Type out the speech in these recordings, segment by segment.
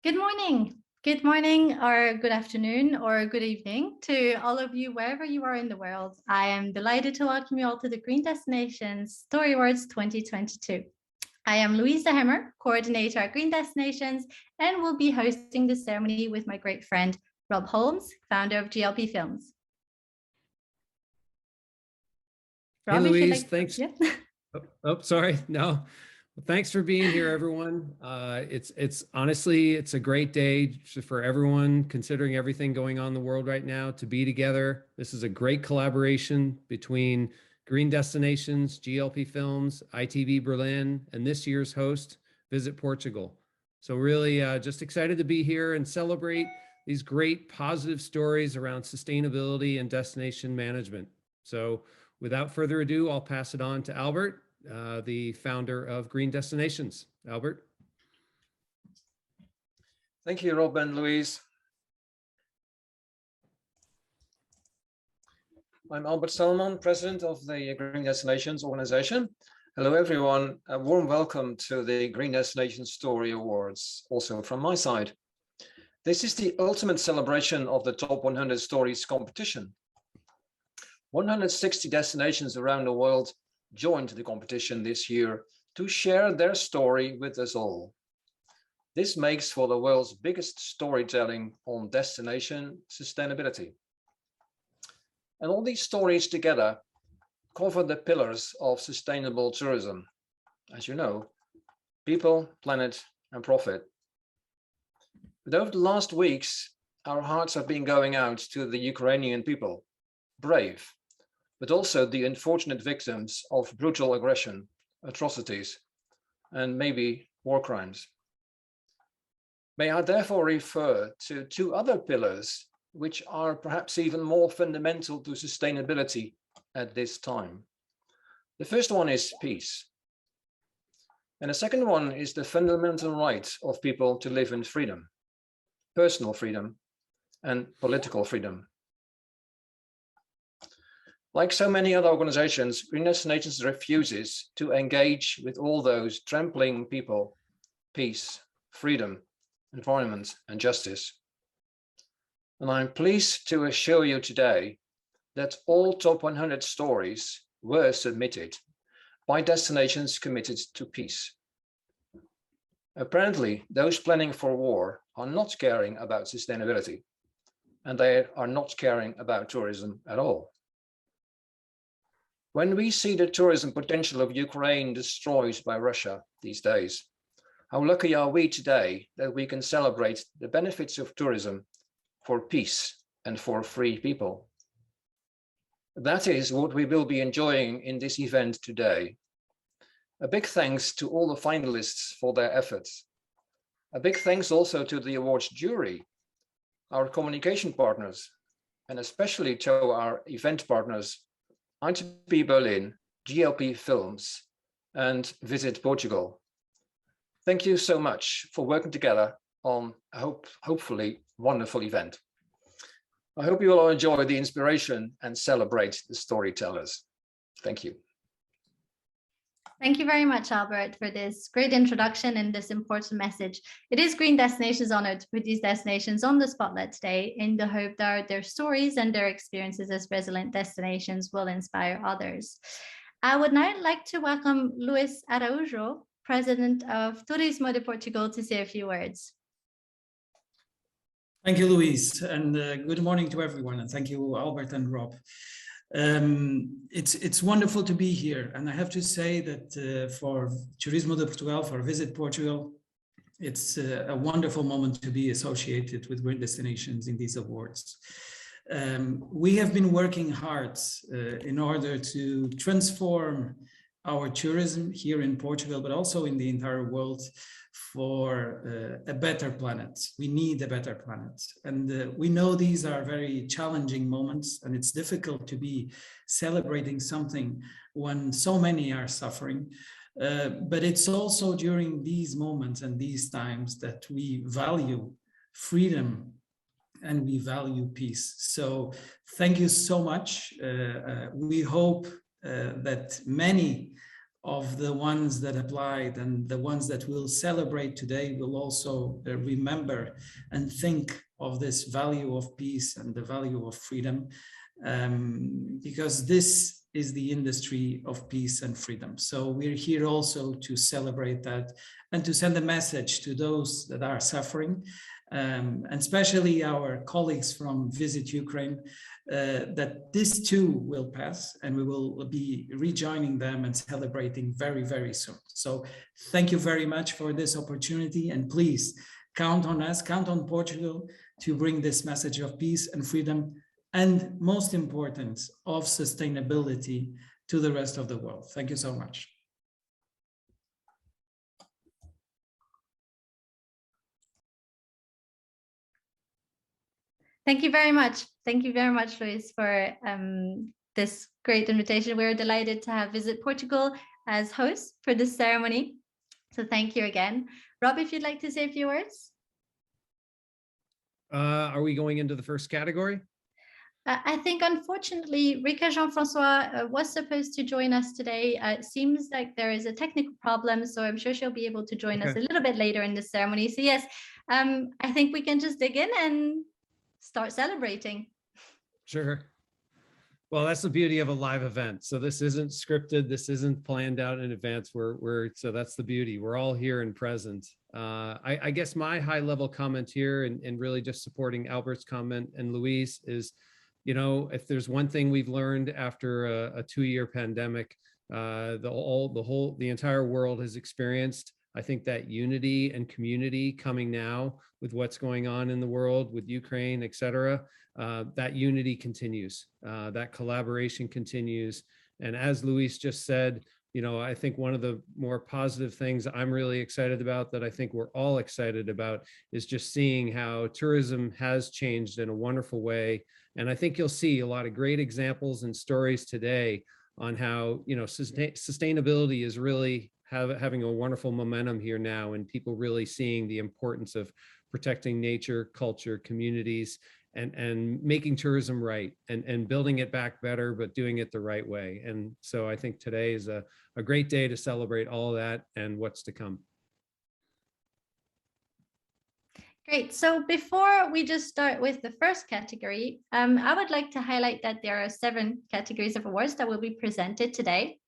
Good morning, or good afternoon, or good evening to all of you, wherever you are in the world. I am delighted to welcome you all to the Green Destinations Story Awards 2022. I am Louisa Hemmer, coordinator at Green Destinations, and will be hosting the ceremony with my great friend, Rob Holmes, founder of GLP Films. Rob, hey, Louise, thanks. Yeah. Sorry. No. Well, thanks for being here, everyone. It's honestly, it's a great day for everyone, considering everything going on in the world right now, to be together. This is a great collaboration between Green Destinations, GLP Films, ITB Berlin, and this year's host, Visit Portugal. So really just excited to be here and celebrate these great positive stories around sustainability and destination management. So without further ado, I'll pass it on to Albert, the founder of Green Destinations. Albert. Thank you, Rob and Louise. I'm Albert Salmon, president of the Green Destinations organization. Hello, everyone. A warm welcome to the Green Destinations Story Awards, also from my side. This is the ultimate celebration of the Top 100 Stories competition. 160 destinations around the world joined the competition this year to share their story with us all. This makes for the world's biggest storytelling on destination sustainability. And all these stories together cover the pillars of sustainable tourism. As you know, people, planet, and profit. But over the last weeks, our hearts have been going out to the Ukrainian people, brave, but also the unfortunate victims of brutal aggression, atrocities, and maybe war crimes. May I therefore refer to two other pillars which are perhaps even more fundamental to sustainability at this time. The first one is peace. And the second one is the fundamental right of people to live in freedom, personal freedom, and political freedom. Like so many other organizations, Green Destinations refuses to engage with all those trampling people, peace, freedom, environment, and justice. And I'm pleased to assure you today that all top 100 stories were submitted by destinations committed to peace. Apparently, those planning for war are not caring about sustainability, and they are not caring about tourism at all. When we see the tourism potential of Ukraine destroyed by Russia these days, how lucky are we today that we can celebrate the benefits of tourism for peace and for free people? That is what we will be enjoying in this event today. A big thanks to all the finalists for their efforts. A big thanks also to the awards jury, our communication partners, and especially to our event partners, ITB Berlin, GLP Films, and Visit Portugal. Thank you so much for working together on a hopefully wonderful event. I hope you will enjoy the inspiration and celebrate the storytellers. Thank you. Thank you very much, Albert, for this great introduction and this important message. It is Green Destinations' honor to put these destinations on the spotlight today in the hope that their stories and their experiences as resilient destinations will inspire others. I would now like to welcome Luis Araújo, President of Turismo de Portugal, to say a few words. Thank you, Louise, and good morning to everyone, and thank you, Albert and Rob. It's wonderful to be here, and I have to say that for Turismo de Portugal, for Visit Portugal, it's a wonderful moment to be associated with Green Destinations in these awards. We have been working hard in order to transform our tourism here in Portugal, but also in the entire world, for a better planet. We need a better planet. And we know these are very challenging moments, and it's difficult to be celebrating something when so many are suffering. But it's also during these moments and these times that we value freedom and we value peace. So thank you so much. We hope that many of the ones that applied, and the ones that we'll celebrate today will also remember and think of this value of peace and the value of freedom, because this is the industry of peace and freedom. So we're here also to celebrate that and to send a message to those that are suffering, and especially our colleagues from Visit Ukraine, that this too will pass, and we will be rejoining them and celebrating very, very soon. So thank you very much for this opportunity, and please count on us, count on Portugal to bring this message of peace and freedom, and most important, of sustainability to the rest of the world. Thank you so much. Thank you very much. Thank you very much, Luis, for this great invitation. We're delighted to have Visit Portugal as host for this ceremony. So thank you again. Rob, if you'd like to say a few words. Are we going into the first category? I think, unfortunately, Rika Jean-Francois was supposed to join us today. It seems like there is a technical problem, so I'm sure she'll be able to join us a little bit later in the ceremony. So yes, I think we can just dig in and start celebrating. Sure. Well, that's the beauty of a live event. So this isn't scripted. This isn't planned out in advance. So that's the beauty. We're all here and present. I guess my high level comment here, and really just supporting Albert's comment and Luis, is, you know, if there's one thing we've learned after a 2-year pandemic, the entire world has experienced, I think that unity and community coming now with what's going on in the world with Ukraine, et cetera, that unity continues, that collaboration continues. And as Luis just said, you know, I think one of the more positive things I'm really excited about, that I think we're all excited about, is just seeing how tourism has changed in a wonderful way. And I think you'll see a lot of great examples and stories today on how, you know, sustainability is really having a wonderful momentum here now, and people really seeing the importance of protecting nature, culture, communities, and making tourism right, and building it back better, but doing it the right way. And so I think today is a great day to celebrate all of that and what's to come. Great. So before we just start with the first category, I would like to highlight that there are 7 categories of awards that will be presented today,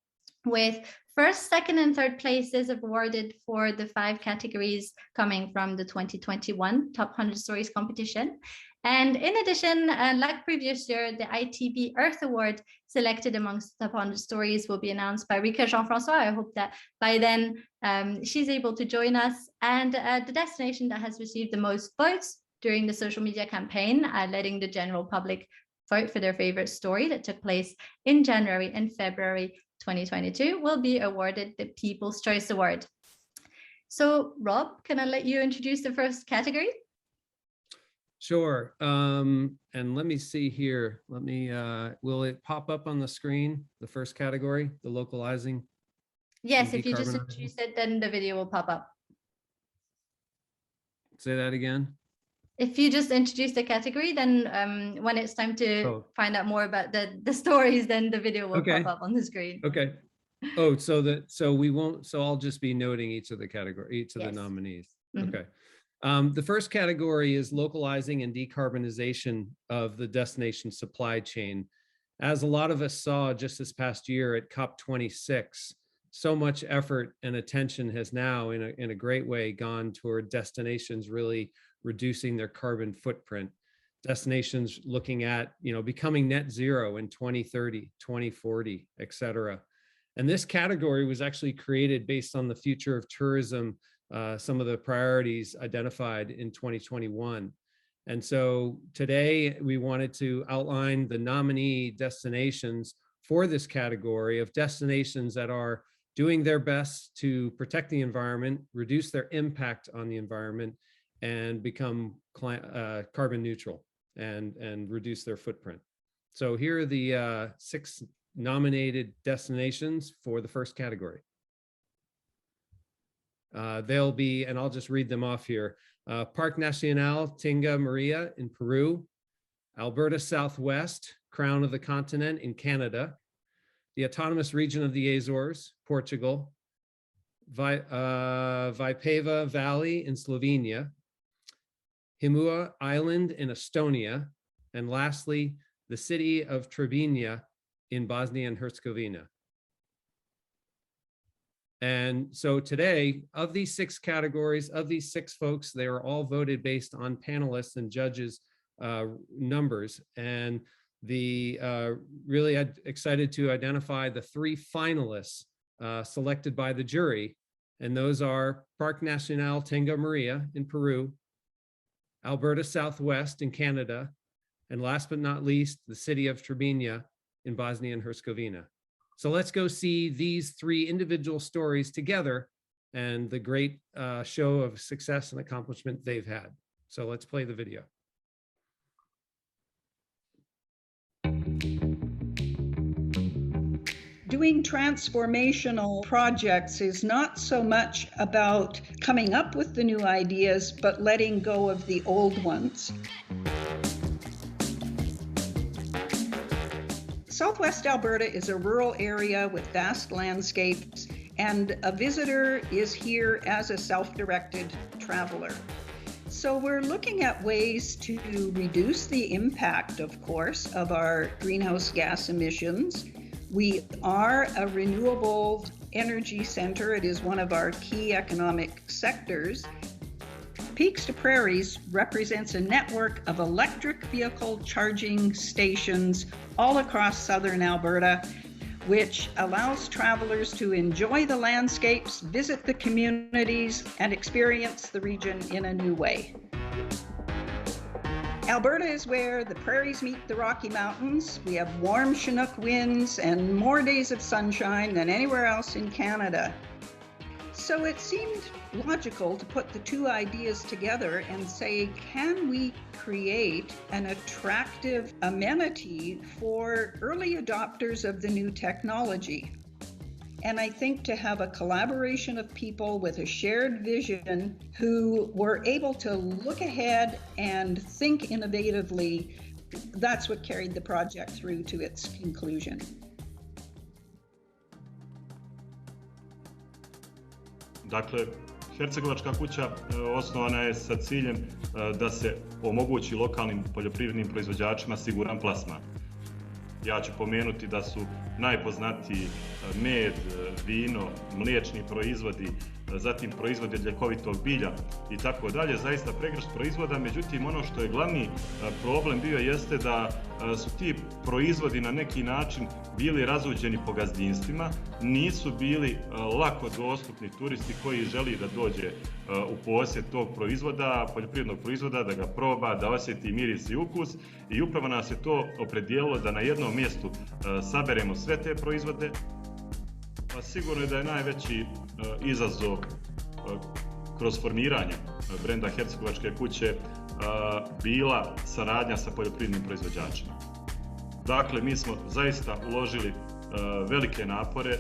with first, second, and third places awarded for the 5 categories coming from the 2021 Top 100 Stories competition. And in addition, like previous year, the ITB Earth Award selected amongst the Top 100 Stories will be announced by Rika Jean-Francois. I hope that by then she's able to join us. And the destination that has received the most votes during the social media campaign, letting the general public vote for their favorite story that took place in January and February 2022, will be awarded the People's Choice Award. So Rob, can I let you introduce the first category? Sure. And let me see here. Let me, will it pop up on the screen, the first category, the localizing? Yes, if you just introduce it, then the video will pop up. Say that again. If you just introduce the category, then when it's time to find out more about the stories, then the video will pop up on the screen. Okay. Oh, so I'll just be noting each of the category, each of the nominees. Mm-hmm. Okay. The first category is localizing and decarbonization of the destination supply chain. As a lot of us saw just this past year at COP26, so much effort and attention has now in a great way gone toward destinations really reducing their carbon footprint. Destinations looking at, you know, becoming net zero in 2030, 2040, et cetera. And this category was actually created based on the future of tourism, some of the priorities identified in 2021. And so today we wanted to outline the nominee destinations for this category of destinations that are doing their best to protect the environment, reduce their impact on the environment, and become carbon neutral and reduce their footprint. So here are the 6 nominated destinations for the first category. They'll be, and I'll just read them off here, Parque Nacional Tinga Maria in Peru, Alberta Southwest, Crown of the Continent in Canada, the autonomous region of the Azores, Portugal, Vipava Valley in Slovenia, Himua Island in Estonia, and lastly, the city of Trebinje in Bosnia and Herzegovina. And so today, of these 6 categories, of these 6 folks, they are all voted based on panelists and judges' numbers. And the really excited to identify the 3 finalists selected by the jury. And those are Parque Nacional Tenga Maria in Peru, Alberta Southwest in Canada, and last but not least, the city of Trebinje in Bosnia and Herzegovina. So let's go see these 3 individual stories together and the great show of success and accomplishment they've had. So let's play the video. Doing transformational projects is not so much about coming up with the new ideas, but letting go of the old ones. Southwest Alberta is a rural area with vast landscapes, and a visitor is here as a self-directed traveler. So we're looking at ways to reduce the impact, of course, of our greenhouse gas emissions. We are a renewable energy center. It is one of our key economic sectors. Peaks to Prairies represents a network of electric vehicle charging stations all across southern Alberta, which allows travelers to enjoy the landscapes, visit the communities, and experience the region in a new way. Alberta is where the prairies meet the Rocky Mountains. We have warm Chinook winds and more days of sunshine than anywhere else in Canada. So it seemed logical to put the 2 ideas together and say, can we create an attractive amenity for early adopters of the new technology? And I think to have a collaboration of people with a shared vision who were able to look ahead and think innovatively, that's what carried the project through to its conclusion. Dakle, Hercegovačka kuća osnovana je sa ciljem da se omogući lokalnim poljoprivrednim proizvođačima siguran plasman. Ja ću pomenuti da su najpoznatiji med, vino, mliječni proizvodi, zatim proizvodi od ljekovitog bilja i tako dalje, zaista pregršt proizvoda. Međutim, ono što je glavni problem bio jeste da su ti proizvodi na neki način bili razuđeni po gazdinstvima, nisu bili lako dostupni turisti koji želi da dođe u posjed tog proizvoda, poljoprivrednog proizvoda, da ga proba, da osjeti miris i ukus, i upravo nas je to opredijelilo da na jednom mjestu saberemo sve te proizvode. Pa sigurno je da je najveći izazov kroz formiranje brenda Hercegovačke kuće bila saradnja sa poljoprivrednim proizvođačima. Dakle, mi smo zaista uložili velike napore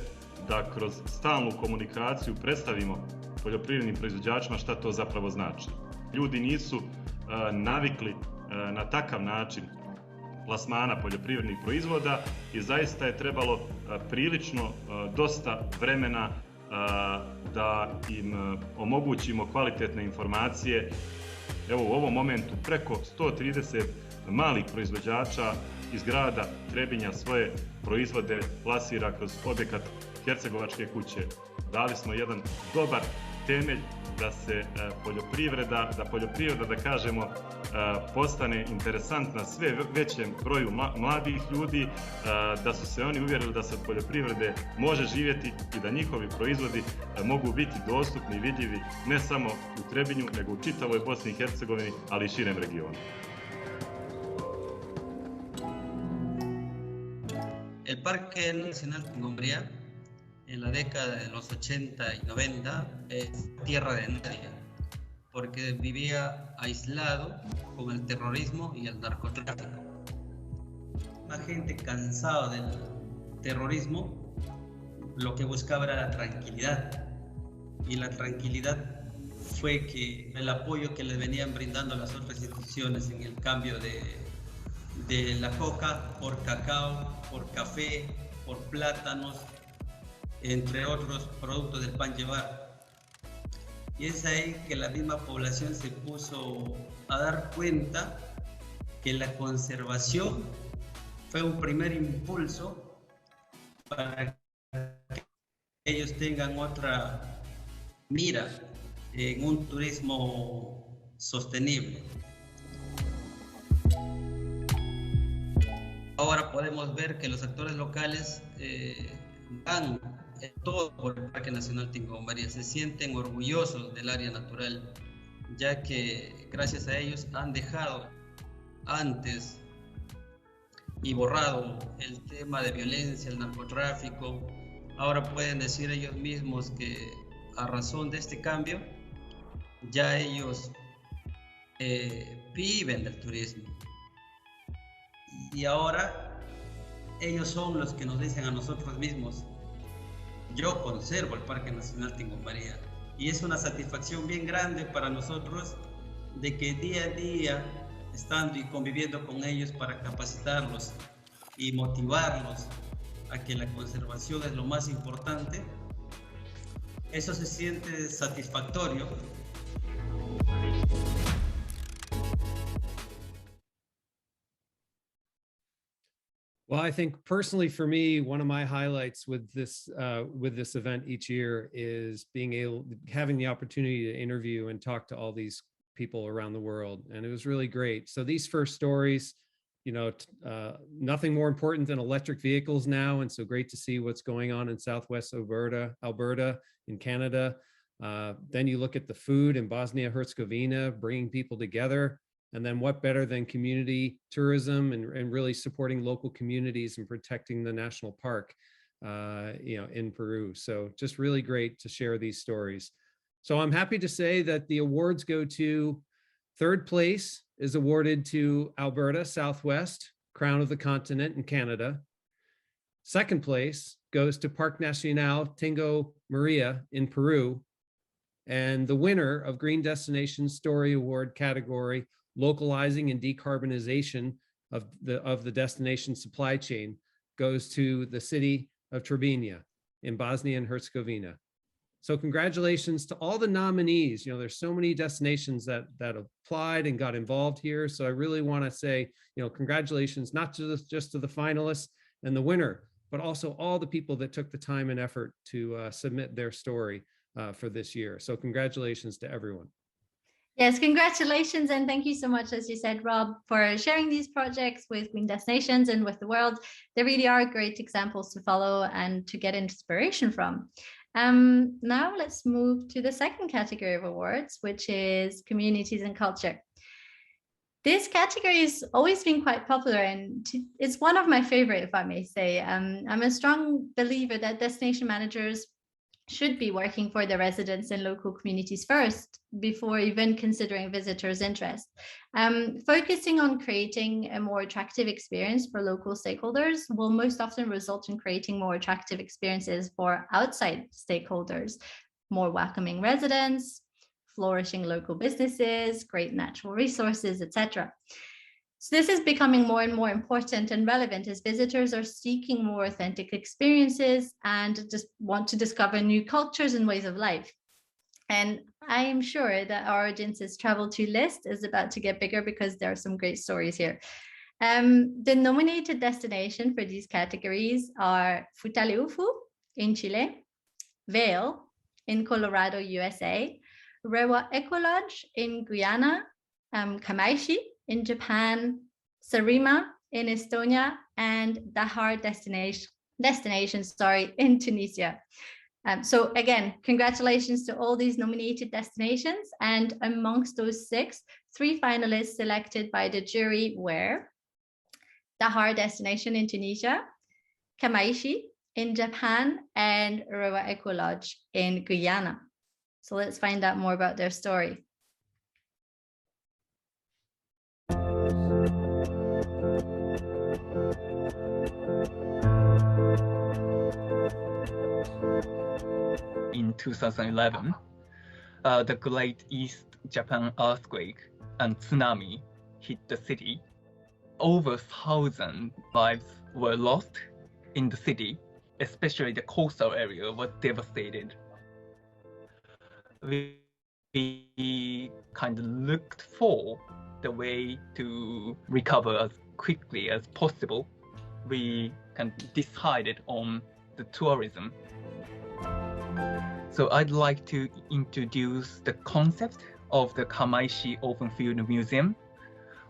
da kroz stalnu komunikaciju predstavimo poljoprivrednim proizvođačima šta to zapravo znači. Ljudi nisu navikli na takav način plasmana poljoprivrednih proizvoda i zaista je trebalo prilično dosta vremena da im omogućimo kvalitetne informacije. Evo, u ovom momentu preko 130 malih proizvođača iz grada Trebinja svoje proizvode plasira kroz objekat Hercegovačke kuće. Dali smo jedan dobar temelj da se poljoprivreda, da kažemo, postane interesantna sve većem broju mladih ljudi, da su se oni uvjerili da se od poljoprivrede može živjeti i da njihovi proizvodi mogu biti dostupni i vidljivi ne samo u Trebinju, nego u čitavoj Bosni i Hercegovini, ali i širem regionu. El Parque Nacional Tenga en la década de los 80 y 90 es tierra de nadie, porque vivía aislado con el terrorismo y el narcotráfico. La gente cansada del terrorismo lo que buscaba era la tranquilidad, y la tranquilidad fue que el apoyo que le venían brindando las otras instituciones en el cambio de la coca por cacao, por café, por plátanos, entre otros productos del pan llevar. Y es ahí que la misma población se puso a dar cuenta que la conservación fue un primer impulso para que ellos tengan otra mira en un turismo sostenible. Ahora podemos ver que los actores locales van todo por el Parque Nacional Tingo-María, se sienten orgullosos del área natural, ya que gracias a ellos han dejado antes y borrado el tema de violencia, el narcotráfico. Ahora pueden decir ellos mismos que a razón de este cambio ya ellos viven del turismo, y ahora ellos son los que nos dicen a nosotros mismos: yo conservo el Parque Nacional Tingo-María. Y es una satisfacción bien grande para nosotros de que día a día, estando y conviviendo con ellos para capacitarlos y motivarlos a que la conservación es lo más importante, eso se siente satisfactorio. Well, I think personally for me, one of my highlights with this event each year is having the opportunity to interview and talk to all these people around the world, and it was really great. So these first stories, you know, nothing more important than electric vehicles now, and so great to see what's going on in Southwest Alberta in Canada. Then you look at the food in Bosnia-Herzegovina, bringing people together. And then what better than community tourism and really supporting local communities and protecting the national park, you know, in Peru. So just really great to share these stories. So I'm happy to say that the awards go to, third place is awarded to Alberta Southwest, Crown of the Continent in Canada. Second place goes to Parque Nacional Tingo-María in Peru. And the winner of Green Destination Story Award category, Localizing and Decarbonization of the destination supply chain, goes to the city of Trebinje in Bosnia and Herzegovina. So congratulations to all the nominees. You know, there's so many destinations that applied and got involved here. So I really want to say, you know, congratulations, not just to the finalists and the winner, but also all the people that took the time and effort to submit their story for this year. So congratulations to everyone. Yes, congratulations, and thank you so much, as you said, Rob, for sharing these projects with Green Destinations and with the world. They really are great examples to follow and to get inspiration from. Now let's move to the second category of awards, which is communities and culture. This category has always been quite popular, and it's one of my favorite, if I may say. I'm a strong believer that destination managers should be working for the residents and local communities first, before even considering visitors' interest. Focusing on creating a more attractive experience for local stakeholders will most often result in creating more attractive experiences for outside stakeholders, more welcoming residents, flourishing local businesses, great natural resources, etc. So this is becoming more and more important and relevant as visitors are seeking more authentic experiences and just want to discover new cultures and ways of life. And I am sure that our audience's travel to list is about to get bigger because there are some great stories here. The nominated destination for these categories are Futaleufu in Chile, Vail in Colorado, USA, Rewa Ecolodge in Guyana, Kamaishi in Japan, Sarima in Estonia, and Dahar destination in Tunisia. So again, congratulations to all these nominated destinations. And amongst those 6, 3 finalists selected by the jury were Dahar destination in Tunisia, Kamaishi in Japan, and Rewa Ecolodge in Guyana. So let's find out more about their story. In 2011, the Great East Japan earthquake and tsunami hit the city. Over 1,000 lives were lost in the city, especially the coastal area, was devastated. We kind of looked for the way to recover as quickly as possible. We kind of decided on the tourism. So I'd like to introduce the concept of the Kamaishi Open Field Museum,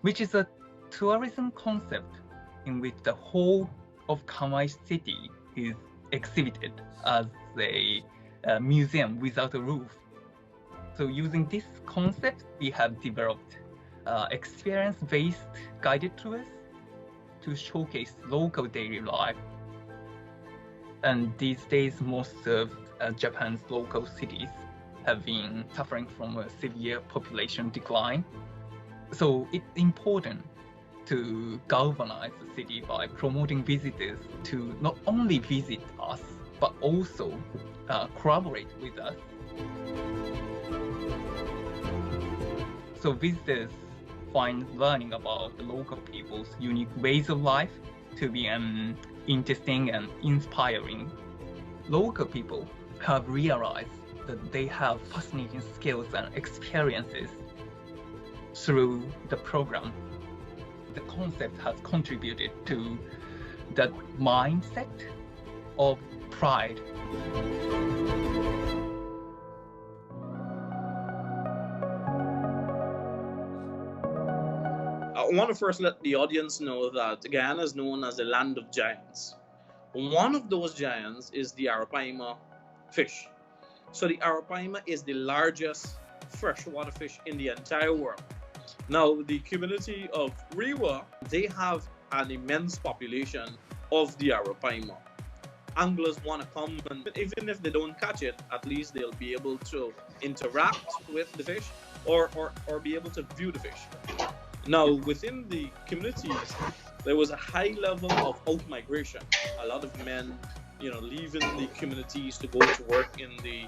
which is a tourism concept in which the whole of Kamai City is exhibited as a museum without a roof. So using this concept, we have developed experience-based guided tours to showcase local daily life. And these days, most of Japan's local cities have been suffering from a severe population decline. So it's important to galvanize the city by promoting visitors to not only visit us, but also collaborate with us. So visitors find learning about the local people's unique ways of life to be interesting and inspiring. Local people have realized that they have fascinating skills and experiences through the program. The concept has contributed to that mindset of pride. I want to first let the audience know that Guyana is known as the land of giants. One of those giants is the arapaima fish. So the arapaima is the largest freshwater fish in the entire world. Now, the community of Rewa, they have an immense population of the arapaima. Anglers want to come, and even if they don't catch it, at least they'll be able to interact with the fish or be able to view the fish. Now, within the communities, there was a high level of out-migration. A lot of men, leaving the communities to go to work in the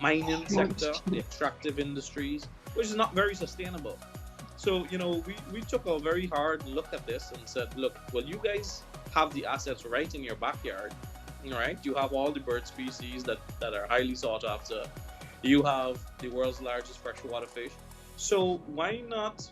mining sector, the extractive industries, which is not very sustainable. So, we took a very hard look at this and said, look, well, you guys have the assets right in your backyard, right? You have all the bird species that are highly sought after. You have the world's largest freshwater fish. So why not,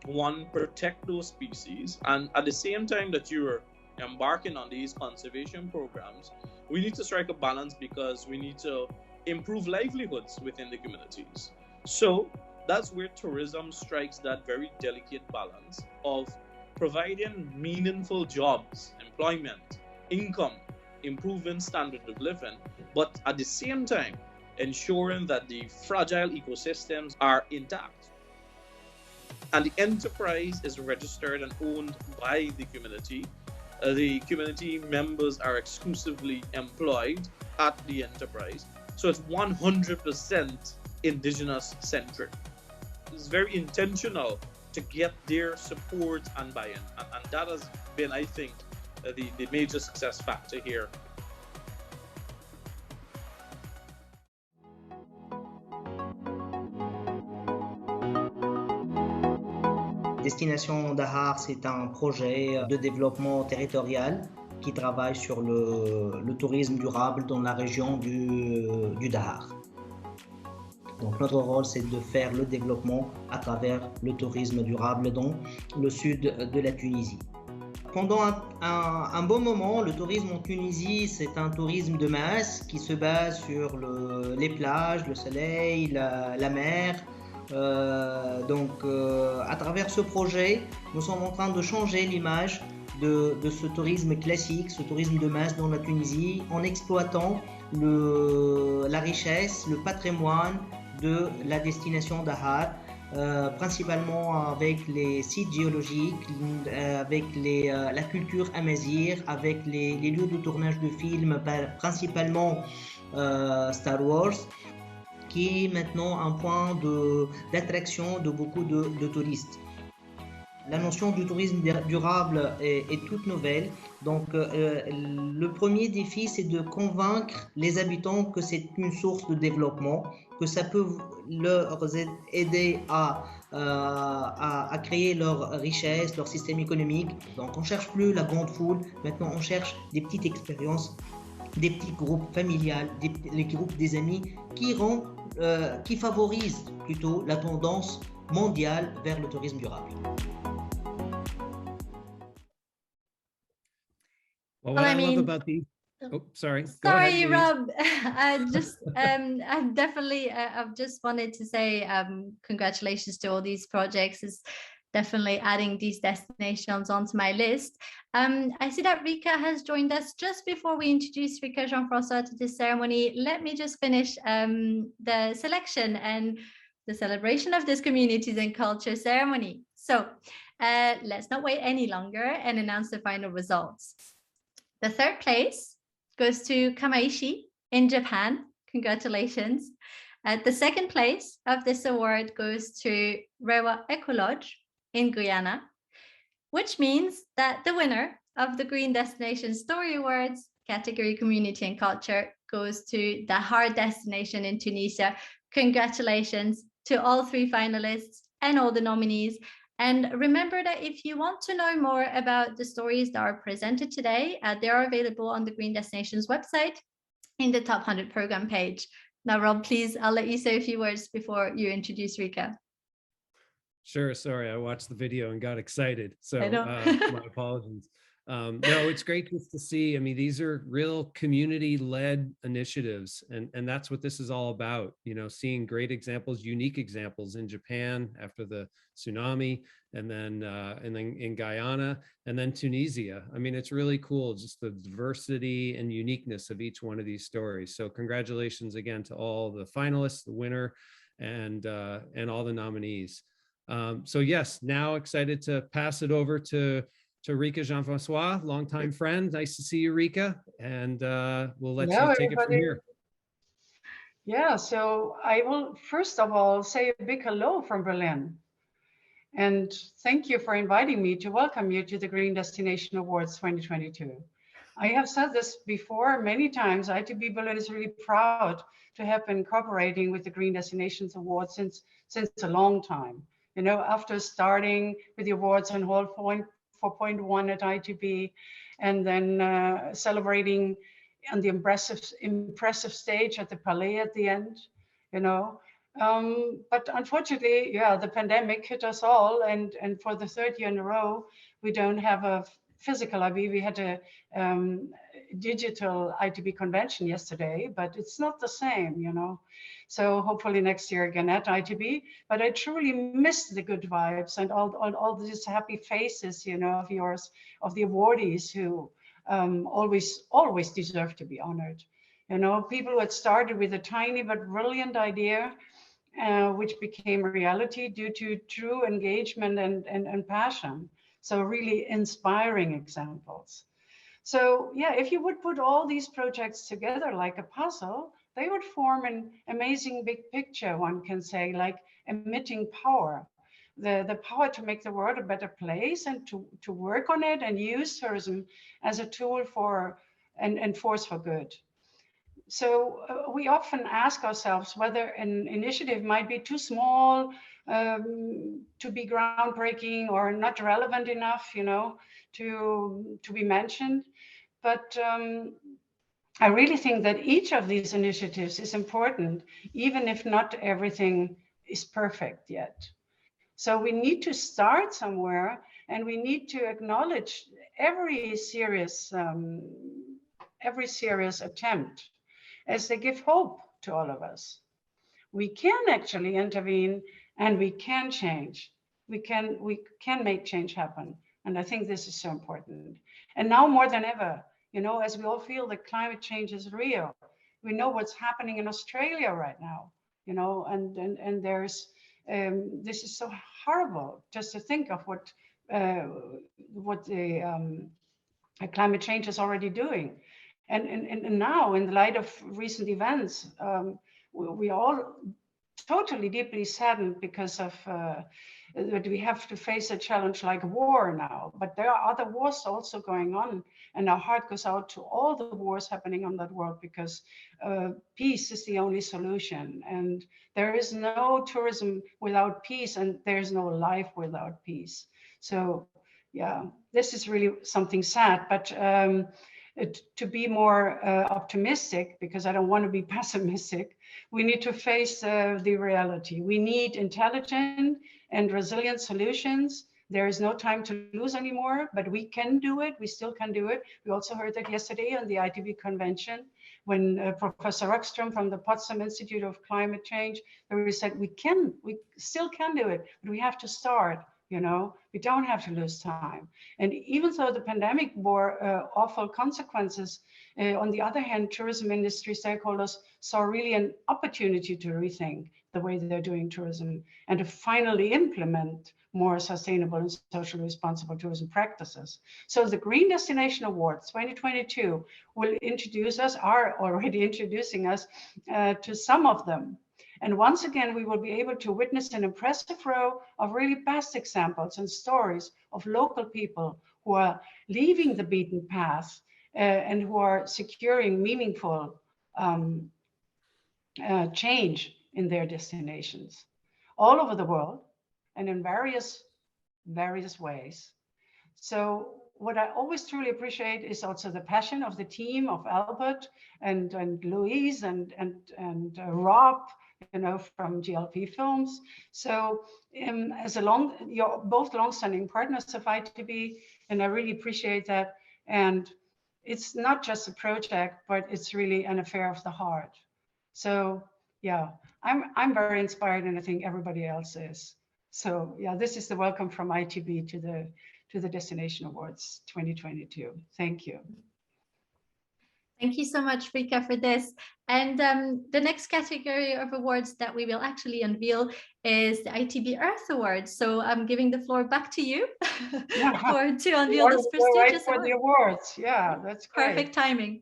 one, protect those species, and at the same time that you're embarking on these conservation programs, we need to strike a balance because we need to improve livelihoods within the communities. So that's where tourism strikes that very delicate balance of providing meaningful jobs, employment, income, improving standard of living, but at the same time ensuring that the fragile ecosystems are intact. And the enterprise is registered and owned by the community. The community members are exclusively employed at the enterprise. So it's 100% indigenous centric. It's very intentional to get their support and buy-in. And that has been, I think, the major success factor here. Destination Dahar, c'est un projet de développement territorial qui travaille sur le tourisme durable dans la région du Dahar. Donc notre rôle, c'est de faire le développement à travers le tourisme durable dans le sud de la Tunisie. Pendant un bon moment, le tourisme en Tunisie, c'est un tourisme de masse qui se base sur les plages, le soleil, la mer. À travers ce projet, nous sommes en train de changer l'image de ce tourisme classique, ce tourisme de masse dans la Tunisie, en exploitant la richesse, le patrimoine de la destination Dahar, principalement avec les sites géologiques, avec la culture amazigh, avec les lieux de tournage de films, principalement Star Wars, qui est maintenant un point d'attraction de beaucoup de touristes. La notion du tourisme durable est toute nouvelle. Donc, le premier défi, c'est de convaincre les habitants que c'est une source de développement, que ça peut leur aider à à créer leur richesse, leur système économique. Donc on ne cherche plus la grande foule, maintenant on cherche des petites expériences, des petits groupes familiales, les groupes des amis qui favorisent plutôt la tendance mondiale vers le tourisme durable. Well, what I love about these. Oh, sorry. Go Sorry, ahead, Rob. I've just wanted to say congratulations to all these projects. It's definitely adding these destinations onto my list. I see that Rika has joined us. Just before we introduce Rika Jean-François to this ceremony, let me just finish the selection and the celebration of this communities and culture ceremony. So let's not wait any longer and announce the final results. The third place goes to Kamaishi in Japan. Congratulations. The second place of this award goes to Rewa Ecolodge in Guyana, which means that the winner of the Green Destination Story Awards category Community and Culture goes to the Hard Destination in Tunisia. Congratulations to all three finalists and all the nominees. And remember that if you want to know more about the stories that are presented today, they are available on the Green Destinations website in the Top 100 program page. Now, Rob, please, I'll let you say a few words before you introduce Rika. Sure. Sorry, I watched the video and got excited. So my apologies. No, it's great just to see. I mean, these are real community-led initiatives, and that's what this is all about. You know, seeing great examples, unique examples in Japan after the tsunami, and then in Guyana, and then Tunisia. I mean, it's really cool, just the diversity and uniqueness of each one of these stories. So congratulations again to all the finalists, the winner, and all the nominees. So yes, now excited to pass it over to Rika Jean-François, longtime friend. Nice to see you, Rika, and we'll let you take it from here. Yeah, so I will first of all say a big hello from Berlin. And thank you for inviting me to welcome you to the Green Destination Awards 2022. I have said this before many times. ITB Berlin is really proud to have been cooperating with the Green Destinations Awards since a long time. You know, after starting with the awards on Hall 4.1 at ITB, and then celebrating on the impressive stage at the Palais at the end, you know. But unfortunately, yeah, the pandemic hit us all, and for the third year in a row, we don't have a physical IB. We had a digital ITB convention yesterday, but it's not the same, you know. So hopefully next year again at ITB. But I truly miss the good vibes and all these happy faces, you know, of yours, of the awardees who always deserve to be honored. You know, people who had started with a tiny but brilliant idea, which became a reality due to true engagement and passion. So really inspiring examples. So yeah, if you would put all these projects together like a puzzle, they would form an amazing big picture, one can say, like emitting power. The power to make the world a better place and to work on it and use tourism as a tool for and force for good. So we often ask ourselves whether an initiative might be too small to be groundbreaking or not relevant enough, you know, to be mentioned. But I really think that each of these initiatives is important, even if not everything is perfect yet. So we need to start somewhere, and we need to acknowledge every serious attempt, as they give hope to all of us. We can actually intervene, and we can change. We can make change happen. And I think this is so important. And now more than ever, you know, as we all feel that climate change is real, we know what's happening in Australia right now, you know, and there's, this is so horrible just to think of what the climate change is already doing. And now, in the light of recent events, we all totally deeply saddened because of that we have to face a challenge like war now, but there are other wars also going on, and our heart goes out to all the wars happening on that world, because peace is the only solution, and there is no tourism without peace, and there's no life without peace. So yeah, this is really something sad, but to be more optimistic, because I don't want to be pessimistic, we need to face the reality. We need intelligent and resilient solutions. There is no time to lose anymore, but we can do it. We still can do it. We also heard that yesterday on the ITB convention, when Professor Rockström from the Potsdam Institute of Climate Change, we said we still can do it, but we have to start. You know, we don't have to lose time. And even though the pandemic bore awful consequences, on the other hand, tourism industry stakeholders saw really an opportunity to rethink the way they're doing tourism and to finally implement more sustainable and socially responsible tourism practices. So the Green Destination Awards 2022 will are already introducing us to some of them. And once again, we will be able to witness an impressive row of really best examples and stories of local people who are leaving the beaten path and who are securing meaningful change in their destinations all over the world and in various ways. So what I always truly appreciate is also the passion of the team of Albert and Louise and Rob, you know, from GLP Films. So you're both long-standing partners of ITB, and I really appreciate that. And it's not just a project, but it's really an affair of the heart. So yeah, I'm very inspired, and I think everybody else is. So yeah, this is the welcome from ITB to the Destination Awards 2022. Thank you. Thank you so much, Rika, for this. And the next category of awards that we will actually unveil is the ITB Earth Awards. So I'm giving the floor back to you to unveil this prestigious for the awards. Yeah, that's great. Perfect timing.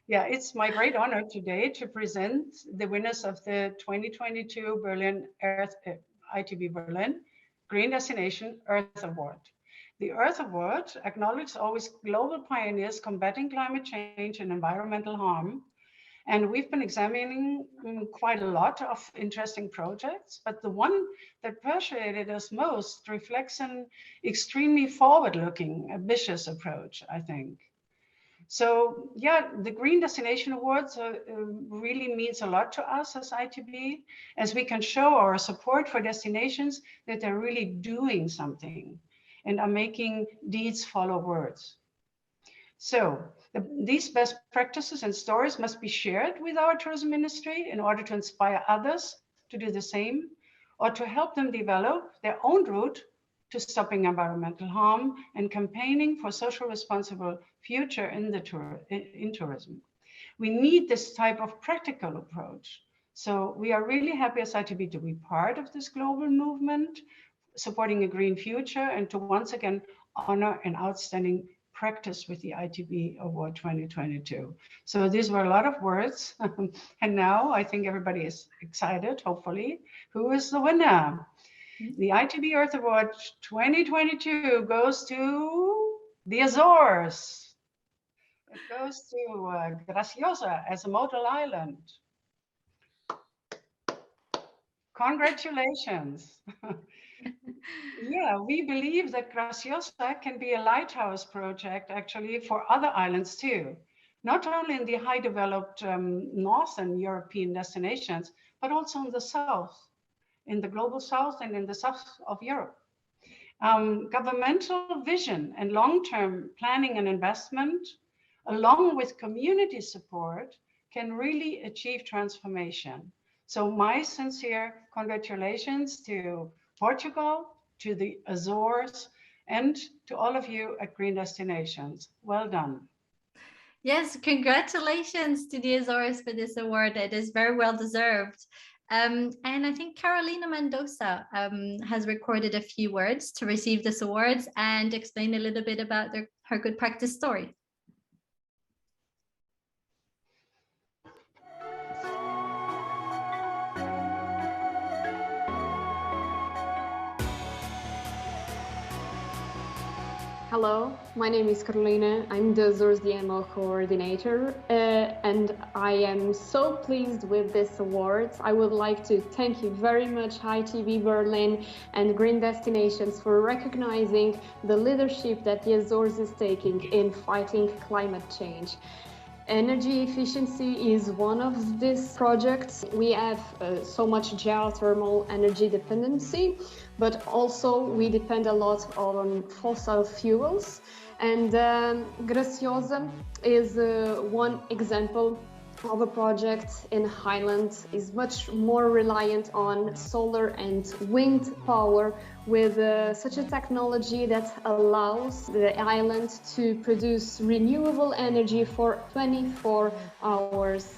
Yeah, it's my great honor today to present the winners of the 2022 Berlin ITB Berlin Green Destination Earth Award. The Earth Award acknowledges always global pioneers combating climate change and environmental harm. And we've been examining quite a lot of interesting projects, but the one that persuaded us most reflects an extremely forward-looking, ambitious approach, I think. So yeah, the Green Destination Awards really means a lot to us as ITB, as we can show our support for destinations that they're really doing something and are making deeds follow words. So these best practices and stories must be shared with our tourism industry in order to inspire others to do the same, or to help them develop their own route to stopping environmental harm and campaigning for social responsible future in tourism. We need this type of practical approach. So we are really happy as ITB to be part of this global movement, supporting a green future, and to once again honor an outstanding practice with the ITB Award 2022. So these were a lot of words. And now I think everybody is excited, hopefully. Who is the winner? The ITB Earth Award 2022 goes to the Azores. It goes to Graciosa as a model island. Congratulations. Yeah, we believe that Graciosa can be a lighthouse project actually for other islands too, not only in the high developed northern European destinations, but also in the south, in the global south and in the south of Europe. Governmental vision and long-term planning and investment, along with community support, can really achieve transformation. So my sincere congratulations to Portugal, to the Azores, and to all of you at Green Destinations. Well done. Yes, congratulations to the Azores for this award. It is very well deserved. And I think Carolina Mendoza has recorded a few words to receive this award and explain a little bit about her good practice story. Hello, my name is Carolina. I'm the Azores DMO coordinator, and I am so pleased with this award. I would like to thank you very much, ITB Berlin and Green Destinations, for recognizing the leadership that the Azores is taking in fighting climate change. Energy efficiency is one of these projects. We have so much geothermal energy dependency, but also we depend a lot on fossil fuels. And Graciosa is one example of a project in Highland, is much more reliant on solar and wind power, with such a technology that allows the island to produce renewable energy for 24 hours.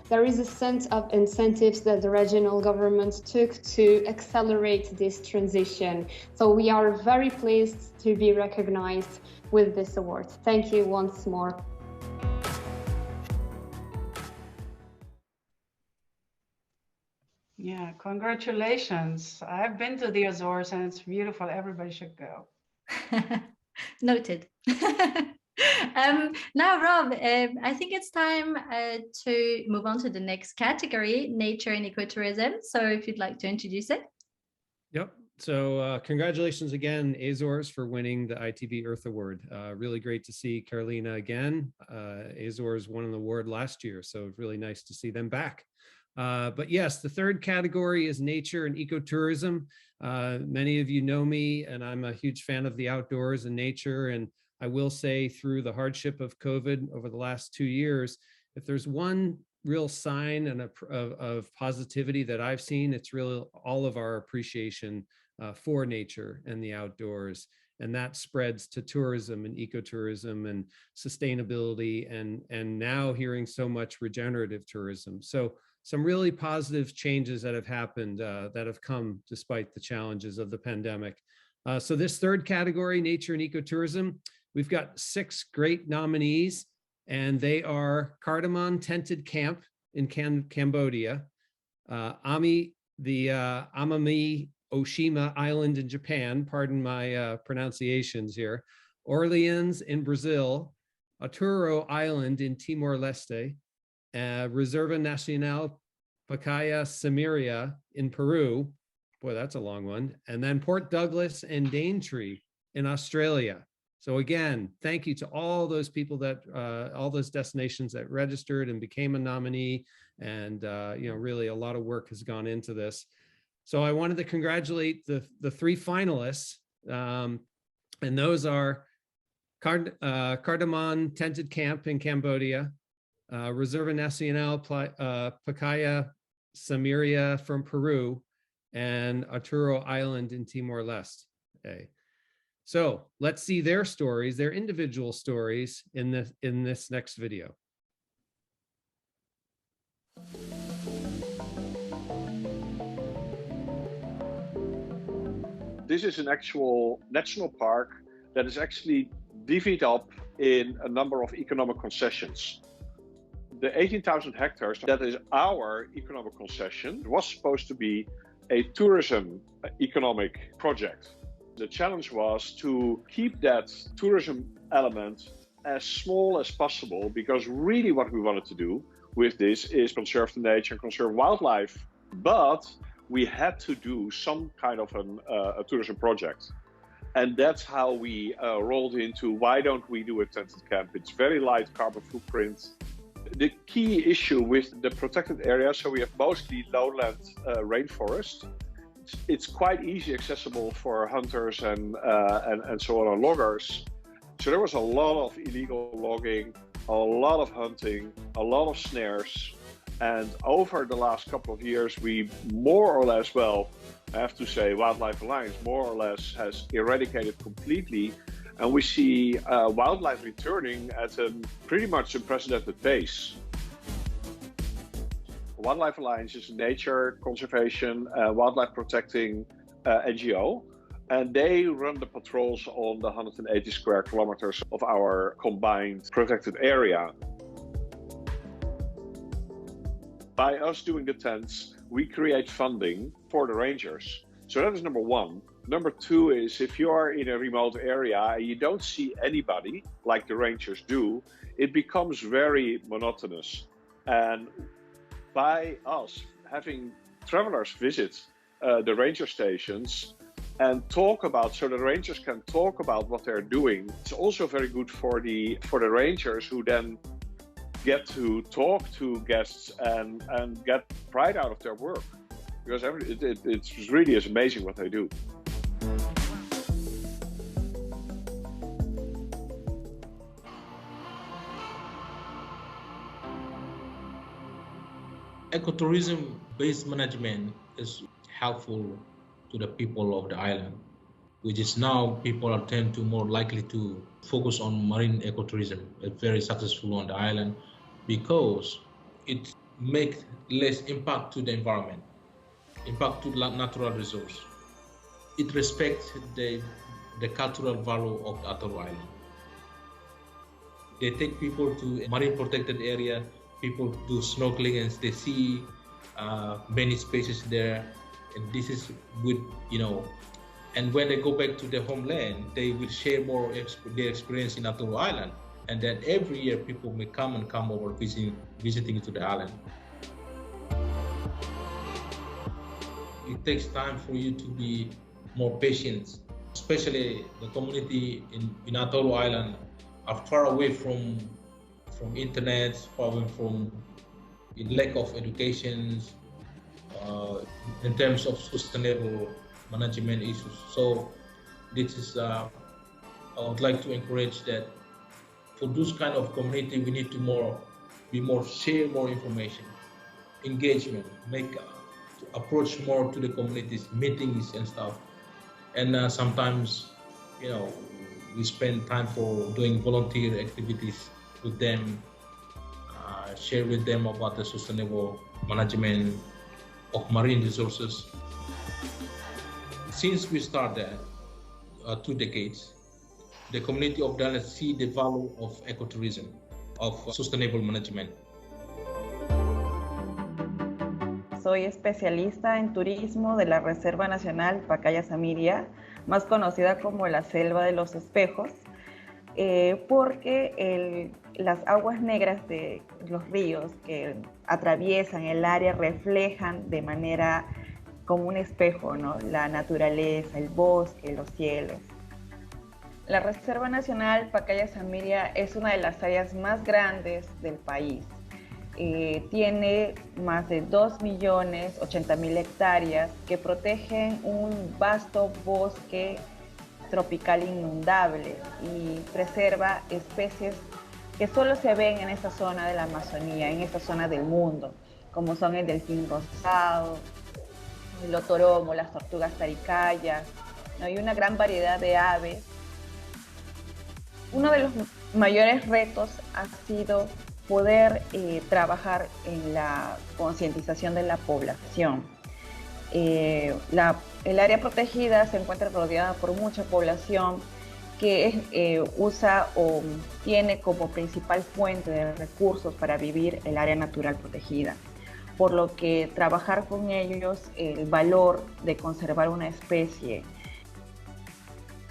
There is a sense of incentives that the regional government took to accelerate this transition. So we are very pleased to be recognized with this award. Thank you once more. Yeah, congratulations. I've been to the Azores and it's beautiful. Everybody should go. Noted. Now, Rob, I think it's time to move on to the next category, nature and ecotourism. So if you'd like to introduce it. Yep. So congratulations again, Azores, for winning the ITB Earth Award. Really great to see Carolina again. Azores won an award last year, so really nice to see them back. But yes, the third category is nature and ecotourism. Many of you know me, and I'm a huge fan of the outdoors and nature. And I will say, through the hardship of COVID over the last 2 years, if there's one real sign and of positivity that I've seen, it's really all of our appreciation for nature and the outdoors. And that spreads to tourism and ecotourism and sustainability, and now hearing so much regenerative tourism. So some really positive changes that have happened, that have come despite the challenges of the pandemic. So this third category, nature and ecotourism, we've got 6 great nominees, and they are Cardamom Tented Camp in Cambodia, the Amami Oshima Island in Japan, pardon my pronunciations here, Orleans in Brazil, Aturo Island in Timor-Leste, Reserva Nacional Pacaya Samiria in Peru. Boy, that's a long one. And then Port Douglas and Daintree in Australia. So again, thank you to all those people that, all those destinations that registered and became a nominee. And really a lot of work has gone into this. So I wanted to congratulate the 3 finalists. And those are Cardamom Tented Camp in Cambodia, Reserva Nacional Pacaya Samiria from Peru, and Aturo Island in Timor-Leste. Okay. So let's see their stories, their individual stories in this next video. This is an actual national park that is actually divvied up in a number of economic concessions. The 18,000 hectares, that is our economic concession, was supposed to be a tourism economic project. The challenge was to keep that tourism element as small as possible, because really what we wanted to do with this is conserve the nature and conserve wildlife. But we had to do some kind of a tourism project. And that's how we rolled into, why don't we do a tented camp? It's very light carbon footprint. The key issue with the protected area, so we have mostly lowland rainforest. It's quite easy accessible for hunters and so on, loggers. So there was a lot of illegal logging, a lot of hunting, a lot of snares. And over the last couple of years, we more or less, well, I have to say, Wildlife Alliance more or less has eradicated completely. And we see wildlife returning at a pretty much unprecedented pace. Wildlife Alliance is a nature conservation, wildlife protecting NGO. And they run the patrols on the 180 square kilometers of our combined protected area. By us doing the tents, we create funding for the rangers. So that is number one. Number two is if you are in a remote area and you don't see anybody like the rangers do, it becomes very monotonous. And by us having travelers visit the ranger stations and talk about, so the rangers can talk about what they're doing, it's also very good for the rangers, who then get to talk to guests and get pride out of their work, because it's really is amazing what they do. Ecotourism-based management is helpful to the people of the island, which is now people are tend to more likely to focus on marine ecotourism. It's very successful on the island because it makes less impact to the environment, impact to the natural resource. It respects the cultural value of the Atoll Island. They take people to a marine protected area. People do snorkeling and they see many spaces there, and this is good, you know. And when they go back to their homeland, they will share more their experience in Atoll Island, and then every year people may come over visiting to the island. It takes time for you to be more patient, especially the community in Atoll Island are far away from internet, far away from lack of education in terms of sustainable management issues. So this is, I would like to encourage that for those kind of community, we need to share more information, engagement, to approach more to the communities, meetings and stuff. And sometimes, you know, we spend time for doing volunteer activities with them, share with them about the sustainable management of marine resources. Since we started 2 decades, the community of Dallas see the value of ecotourism, of sustainable management. Soy especialista en turismo de la Reserva Nacional Pacaya-Samiria, más conocida como la Selva de los Espejos, porque las aguas negras de los ríos que atraviesan el área reflejan de manera como un espejo, ¿no?, la naturaleza, el bosque, los cielos. La Reserva Nacional Pacaya-Samiria es una de las áreas más grandes del país. Tiene más de 2.080.000 hectáreas que protegen un vasto bosque tropical inundable y preserva especies que solo se ven en esta zona de la Amazonía, en esta zona del mundo, como son el delfín rosado, el otoromo, las tortugas taricayas, ¿no?, y una gran variedad de aves. Uno de los mayores retos ha sido poder trabajar en la concientización de la población. El área protegida se encuentra rodeada por mucha población que usa o tiene como principal fuente de recursos para vivir el área natural protegida, por lo que trabajar con ellos el valor de conservar una especie.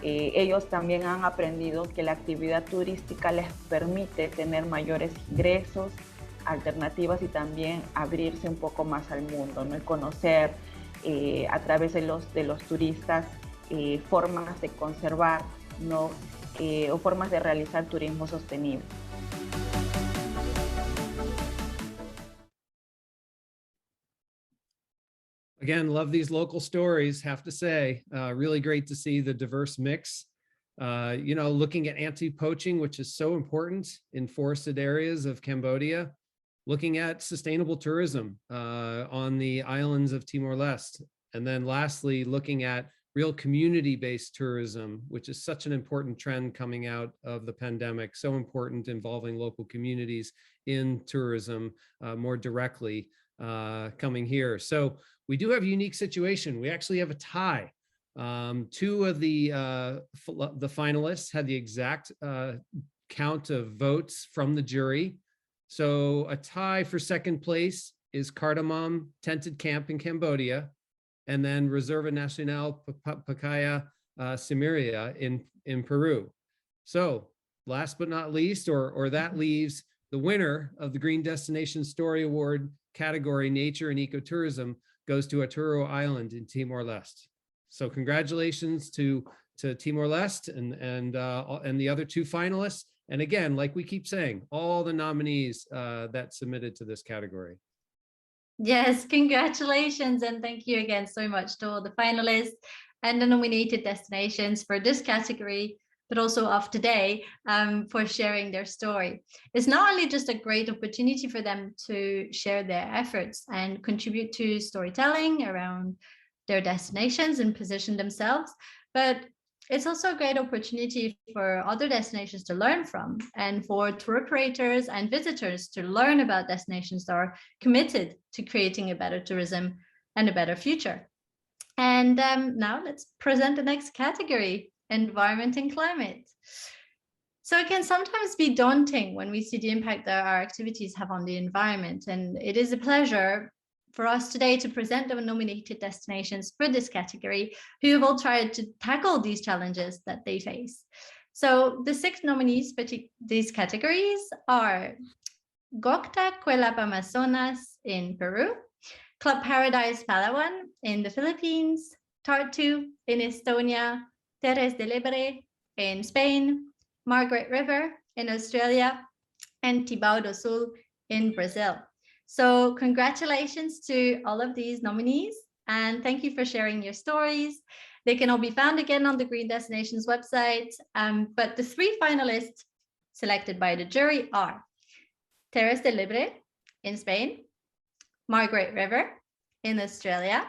Ellos también han aprendido que la actividad turística les permite tener mayores ingresos, alternativas y también abrirse un poco más al mundo, ¿no?, y conocer a través de los turistas formas de conservar, ¿no?, o formas de realizar turismo sostenible. Again, love these local stories, have to say. Really great to see the diverse mix. You know, looking at anti-poaching, which is so important in forested areas of Cambodia, looking at sustainable tourism on the islands of Timor-Leste. And then lastly, looking at real community-based tourism, which is such an important trend coming out of the pandemic, so important, involving local communities in tourism more directly coming here. So we do have a unique situation. We actually have a tie. 2 of the finalists had the exact count of votes from the jury. So a tie for second place is Cardamom Tented Camp in Cambodia. and then Reserva Nacional Pacaya Simiria in Peru. So last but not least, or that leaves the winner of the Green Destination Story Award category, Nature and Ecotourism, goes to Aturo Island in Timor-Leste. So congratulations to Timor-Leste and the other two finalists. And again, like we keep saying, all the nominees that submitted to this category. Yes, congratulations. And thank you again so much to all the finalists and the nominated destinations for this category, but also of today, for sharing their story. It's not only just a great opportunity for them to share their efforts and contribute to storytelling around their destinations and position themselves, but it's also a great opportunity for other destinations to learn from, and for tour operators and visitors to learn about destinations that are committed to creating a better tourism and a better future. And now let's present the next category, environment and climate. So it can sometimes be daunting when we see the impact that our activities have on the environment, and it is a pleasure for us today to present the nominated destinations for this category, who have all tried to tackle these challenges that they face. So the 6 nominees for these categories are Gocta Cuelap Amazonas in Peru, Club Paradise Palawan in the Philippines, Tartu in Estonia, Terres de Libre in Spain, Margaret River in Australia, and Tibau do Sul in Brazil. So congratulations to all of these nominees, and thank you for sharing your stories. They can all be found again on the Green Destinations website, but the 3 finalists selected by the jury are Terres de Libre in Spain, Margaret River in Australia,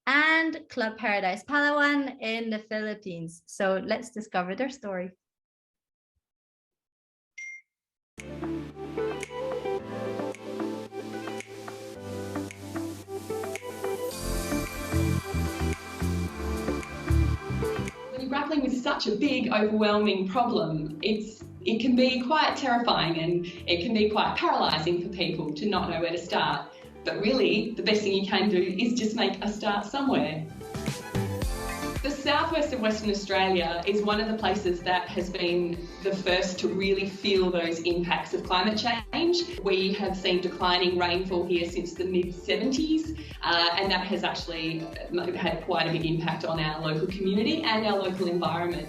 and Club Paradise Palawan in the Philippines. So let's discover their story. Grappling with such a big, overwhelming problem, it can be quite terrifying, and it can be quite paralysing for people to not know where to start. But really, the best thing you can do is just make a start somewhere. The southwest of Western Australia is one of the places that has been the first to really feel those impacts of climate change. We have seen declining rainfall here since the mid-70s, and that has actually had quite a big impact on our local community and our local environment.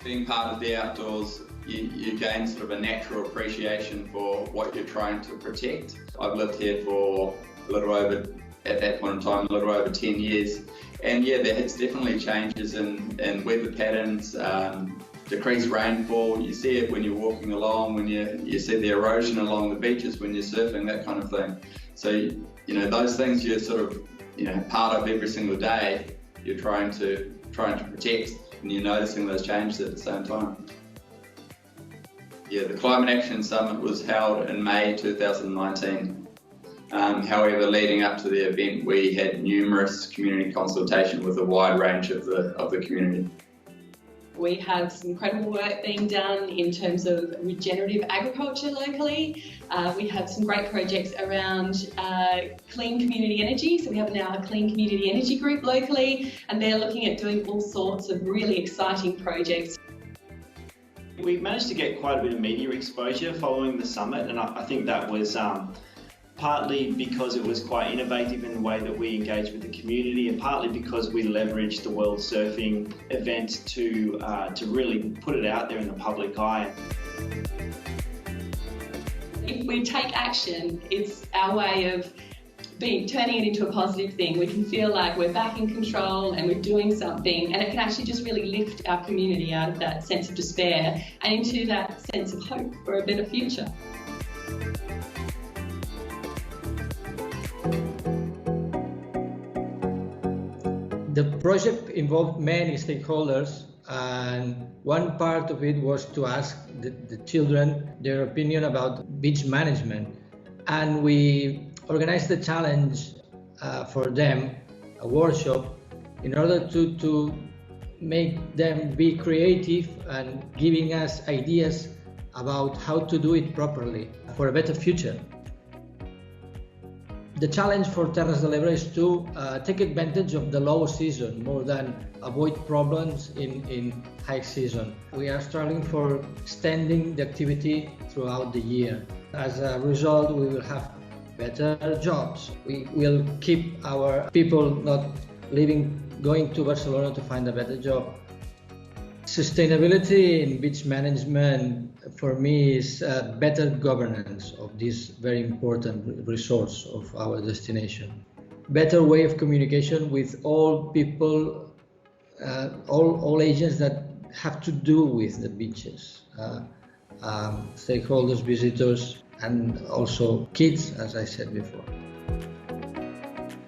Being part of the outdoors, you gain sort of a natural appreciation for what you're trying to protect. I've lived here for a little over, at that point in time, a little over 10 years. And yeah, there's definitely changes in weather patterns, decreased rainfall. You see it when you're walking along, when you see the erosion along the beaches, when you're surfing, that kind of thing. So, you know, those things you're sort of, you know, part of every single day, you're trying to protect, and you're noticing those changes at the same time. Yeah, the Climate Action Summit was held in May 2019. However, leading up to the event, we had numerous community consultation with a wide range of the community. We have some incredible work being done in terms of regenerative agriculture locally. We have some great projects around clean community energy. So we have now a clean community energy group locally, and they're looking at doing all sorts of really exciting projects. We managed to get quite a bit of media exposure following the summit, and I think that was partly because it was quite innovative in the way that we engaged with the community, and partly because we leveraged the World Surfing event to really put it out there in the public eye. If we take action, it's our way of turning it into a positive thing. We can feel like we're back in control and we're doing something, and it can actually just really lift our community out of that sense of despair and into that sense of hope for a better future. The project involved many stakeholders, and one part of it was to ask the children their opinion about beach management. And we organized the challenge for them, a workshop, in order to make them be creative and giving us ideas about how to do it properly for a better future. The challenge for Terras de l'Ebre is to take advantage of the low season more than avoid problems in high season. We are struggling for extending the activity throughout the year. As a result, we will have better jobs. We will keep our people not going to Barcelona to find a better job. Sustainability in beach management for me is better governance of this very important resource of our destination. Better way of communication with all people, all agents that have to do with the beaches, stakeholders, visitors, and also kids, as I said before.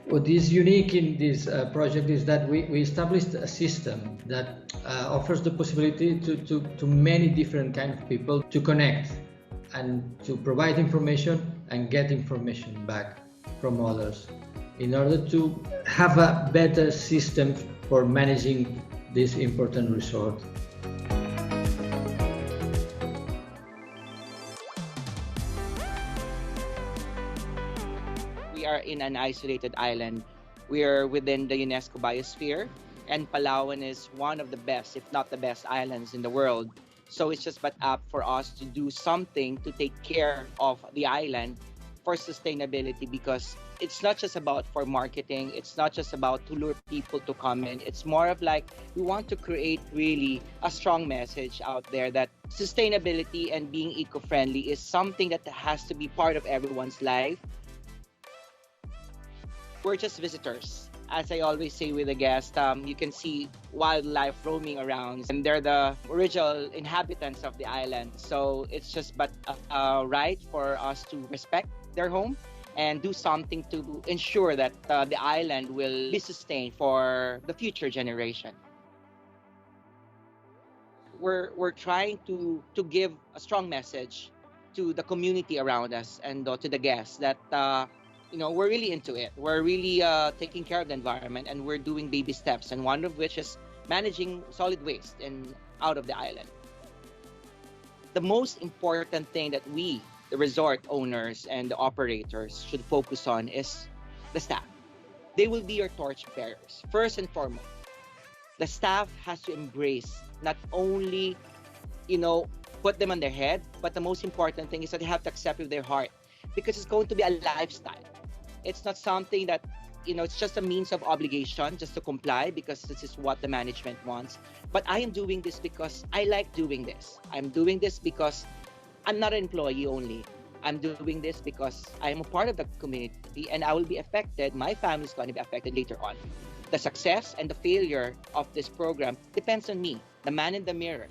What is unique in this project is that we established a system that offers the possibility to many different kinds of people to connect and to provide information and get information back from others in order to have a better system for managing this important resort. Are in an isolated island. We are within the UNESCO biosphere, and Palawan is one of the best, if not the best, islands in the world. So it's just but up for us to do something to take care of the island for sustainability, because it's not just about for marketing, it's not just about to lure people to come in. It's more of like we want to create really a strong message out there that sustainability and being eco-friendly is something that has to be part of everyone's life. We're just visitors. As I always say with the guests, you can see wildlife roaming around, and they're the original inhabitants of the island. So it's just but right for us to respect their home and do something to ensure that the island will be sustained for the future generation. We're trying to give a strong message to the community around us and to the guests that we're really into it. We're really taking care of the environment, and we're doing baby steps, and one of which is managing solid waste out of the island. The most important thing that we, the resort owners and the operators, should focus on is the staff. They will be your torch bearers. First and foremost, the staff has to embrace, not only, put them on their head, but the most important thing is that they have to accept with their heart, because it's going to be a lifestyle. It's not something that, it's just a means of obligation just to comply because this is what the management wants. But I am doing this because I like doing this. I'm doing this because I'm not an employee only. I'm doing this because I am a part of the community, and I will be affected. My family is going to be affected later on. The success and the failure of this program depends on me, the man in the mirror.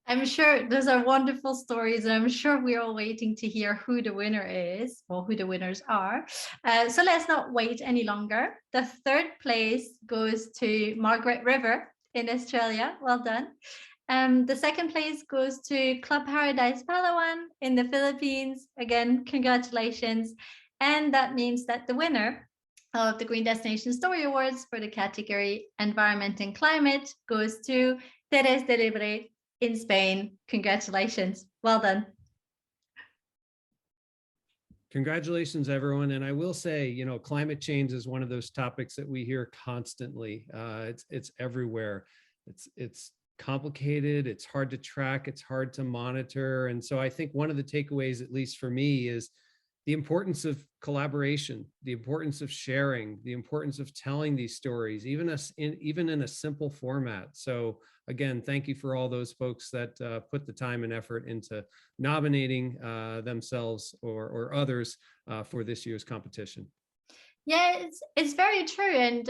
I'm sure those are wonderful stories, and I'm sure we're all waiting to hear who the winner is or who the winners are. So let's not wait any longer. The third place goes to Margaret River in Australia. Well done. The second place goes to Club Paradise Palawan in the Philippines. Again, congratulations. And that means that the winner of the Green Destination Story Awards for the category Environment and Climate goes to Terras de l'Ebre in Spain. Congratulations. Well done. Congratulations, everyone. And I will say, climate change is one of those topics that we hear constantly. It's everywhere. It's complicated. It's hard to track. It's hard to monitor. And so I think one of the takeaways, at least for me, is the importance of collaboration, the importance of sharing, the importance of telling these stories, even in a simple format. So again, thank you for all those folks that put the time and effort into nominating themselves or others for this year's competition. Yeah, it's very true. And,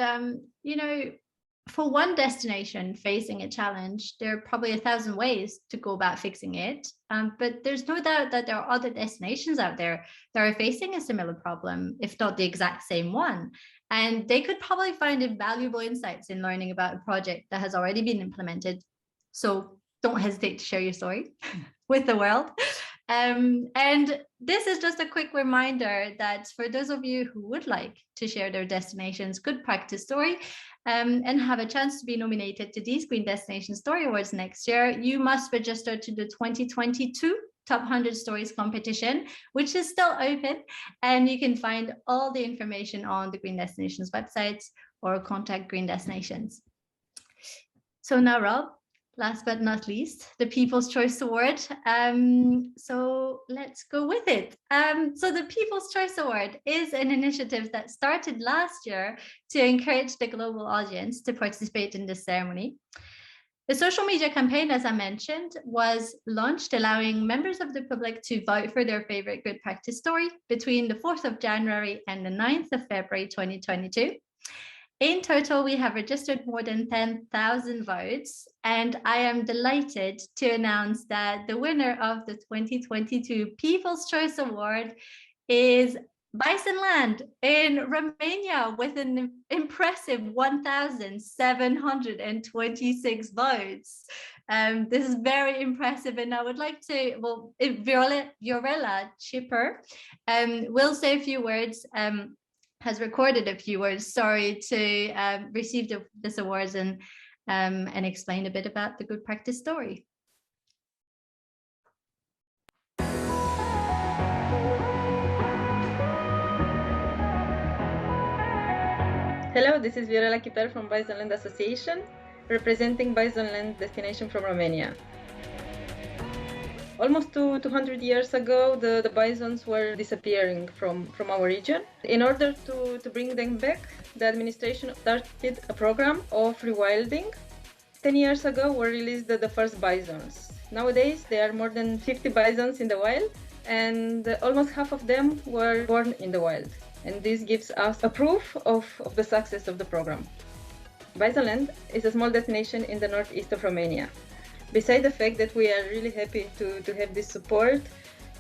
for one destination facing a challenge, there are probably 1,000 ways to go about fixing it. But there's no doubt that there are other destinations out there that are facing a similar problem, if not the exact same one. And they could probably find invaluable insights in learning about a project that has already been implemented. So don't hesitate to share your story with the world. And this is just a quick reminder that for those of you who would like to share their destination's good practice story, and have a chance to be nominated to these Green Destination Story Awards next year, you must register to the 2022 Top 100 Stories competition, which is still open, and you can find all the information on the Green Destinations websites or contact Green Destinations. So now, Rob, last but not least, the People's Choice Award. So let's go with it. So the People's Choice Award is an initiative that started last year to encourage the global audience to participate in this ceremony. The social media campaign, as I mentioned, was launched, allowing members of the public to vote for their favorite good practice story between the 4th of January and the 9th of February 2022. In total, we have registered more than 10,000 votes, and I am delighted to announce that the winner of the 2022 People's Choice Award is Bicenland in Romania with an impressive 1,726 votes. This is very impressive, and I would like to, well, Viorela Chipper will say a few words, has recorded a few words, sorry, to receive this awards and explain a bit about the good practice story. Hello, this is Viorela Chipper from Bicenland Association, representing Bicenland destination from Romania. Almost 200 years ago, the bisons were disappearing from our region. In order to bring them back, the administration started a program of rewilding. 10 years ago were released the first bisons. Nowadays, there are more than 50 bisons in the wild, and almost half of them were born in the wild. And this gives us a proof of the success of the program. Bicenland is a small destination in the northeast of Romania. Besides the fact that we are really happy to have this support,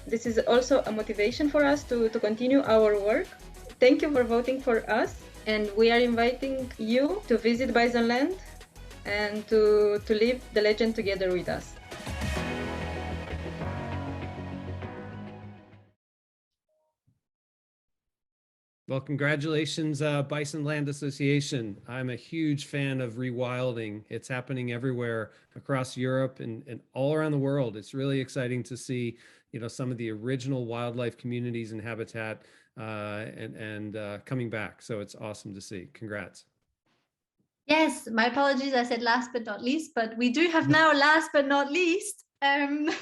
this is also a motivation for us to continue our work. Thank you for voting for us, and we are inviting you to visit Bicenland and to live the legend together with us. Well, congratulations, Bicenland Association. I'm a huge fan of rewilding. It's happening everywhere across Europe and all around the world. It's really exciting to see, some of the original wildlife communities and habitat coming back. So it's awesome to see. Congrats. Yes, my apologies. I said last but not least, but we do have now last but not least. The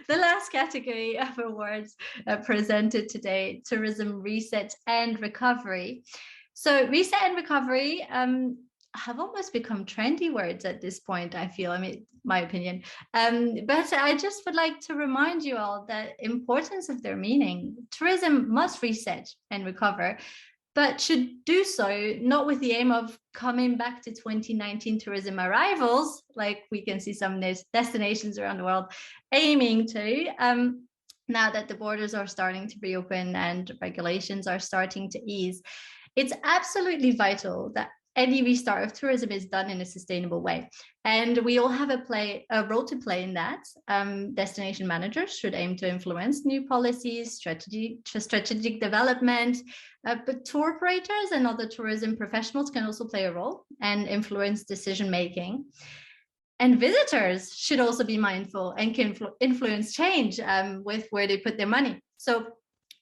last category of awards presented today, tourism reset and recovery. So reset and recovery have almost become trendy words at this point, I feel, my opinion. But I just would like to remind you all the importance of their meaning. Tourism must reset and recover, but should do so not with the aim of coming back to 2019 tourism arrivals, like we can see some destinations around the world aiming to, now that the borders are starting to reopen and regulations are starting to ease. It's absolutely vital that any restart of tourism is done in a sustainable way. And we all have a role to play in that. Destination managers should aim to influence new policies, strategic development, but tour operators and other tourism professionals can also play a role and influence decision-making. And visitors should also be mindful and can influence change with where they put their money. So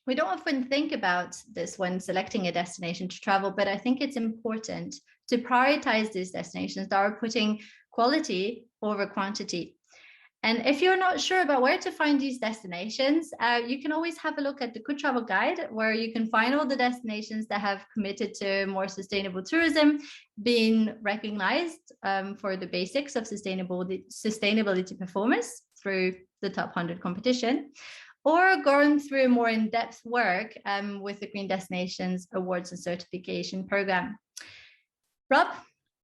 we don't often think about this when selecting a destination to travel, but I think it's important to prioritize these destinations that are putting quality over quantity. And if you're not sure about where to find these destinations, you can always have a look at the Good Travel Guide, where you can find all the destinations that have committed to more sustainable tourism, being recognized for the basics of sustainability performance through the Top 100 competition, or going through more in-depth work with the Green Destinations Awards and Certification Program. Rob,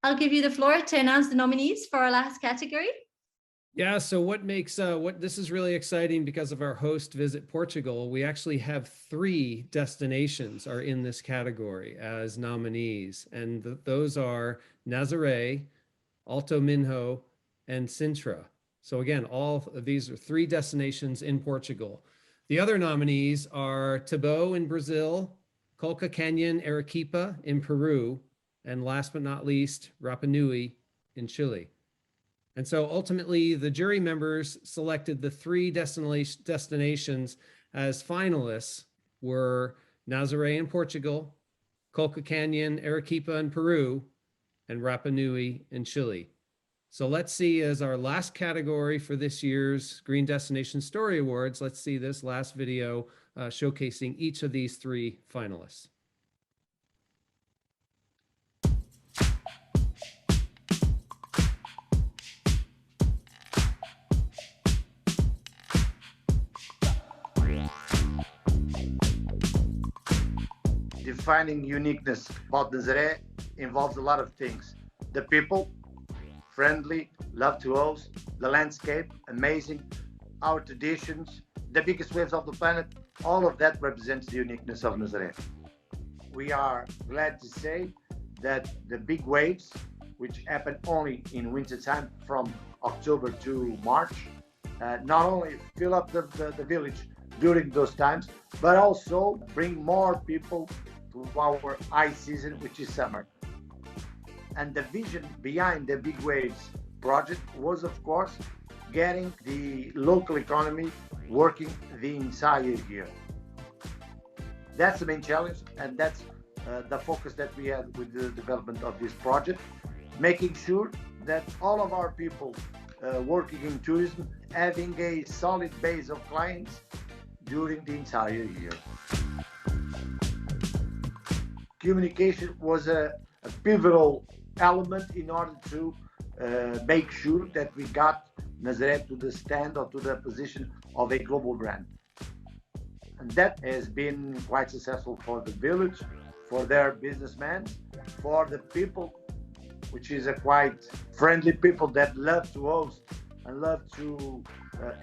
I'll give you the floor to announce the nominees for our last category. Yeah, so what makes this is really exciting because of our host Visit Portugal. We actually have 3 destinations are in this category as nominees, and those are Nazaré, Alto Minho, and Sintra. So again, all of these are 3 destinations in Portugal. The other nominees are Tabo in Brazil, Colca Canyon, Arequipa in Peru, and last but not least, Rapa Nui in Chile. And so ultimately, the jury members selected the 3 destinations as finalists were Nazaré in Portugal, Colca Canyon, Arequipa in Peru, and Rapa Nui in Chile. So let's see, as our last category for this year's Green Destination Story Awards, let's see this last video showcasing each of these 3 finalists. Defining uniqueness about Nazaré involves a lot of things. The people, friendly, love to host, the landscape, amazing, our traditions, the biggest waves of the planet, all of that represents the uniqueness of Nazaré. We are glad to say that the big waves, which happen only in winter time from October to March, not only fill up the village during those times, but also bring more people to our high season, which is summer. And the vision behind the Big Waves project was, of course, getting the local economy working the entire year. That's the main challenge, and that's the focus that we had with the development of this project, making sure that all of our people working in tourism having a solid base of clients during the entire year. Communication was a pivotal element in order to make sure that we got Nazaré to the stand or to the position of a global brand. And that has been quite successful for the village, for their businessmen, for the people, which is a quite friendly people that love to host and love to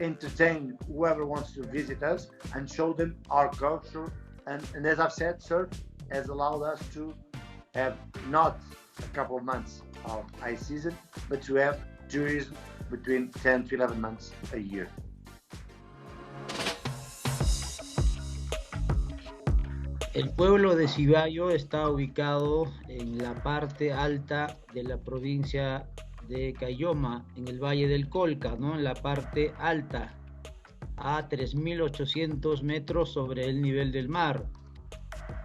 entertain whoever wants to visit us and show them our culture. And as I've said, sir, has allowed us to have not a couple of months of high season, but to have tourism between 10 to 11 months a year. El pueblo de Cibayo está ubicado en la parte alta de la provincia de Caylloma, en el Valle del Colca, ¿no? En la parte alta, a 3.800 metros sobre el nivel del mar.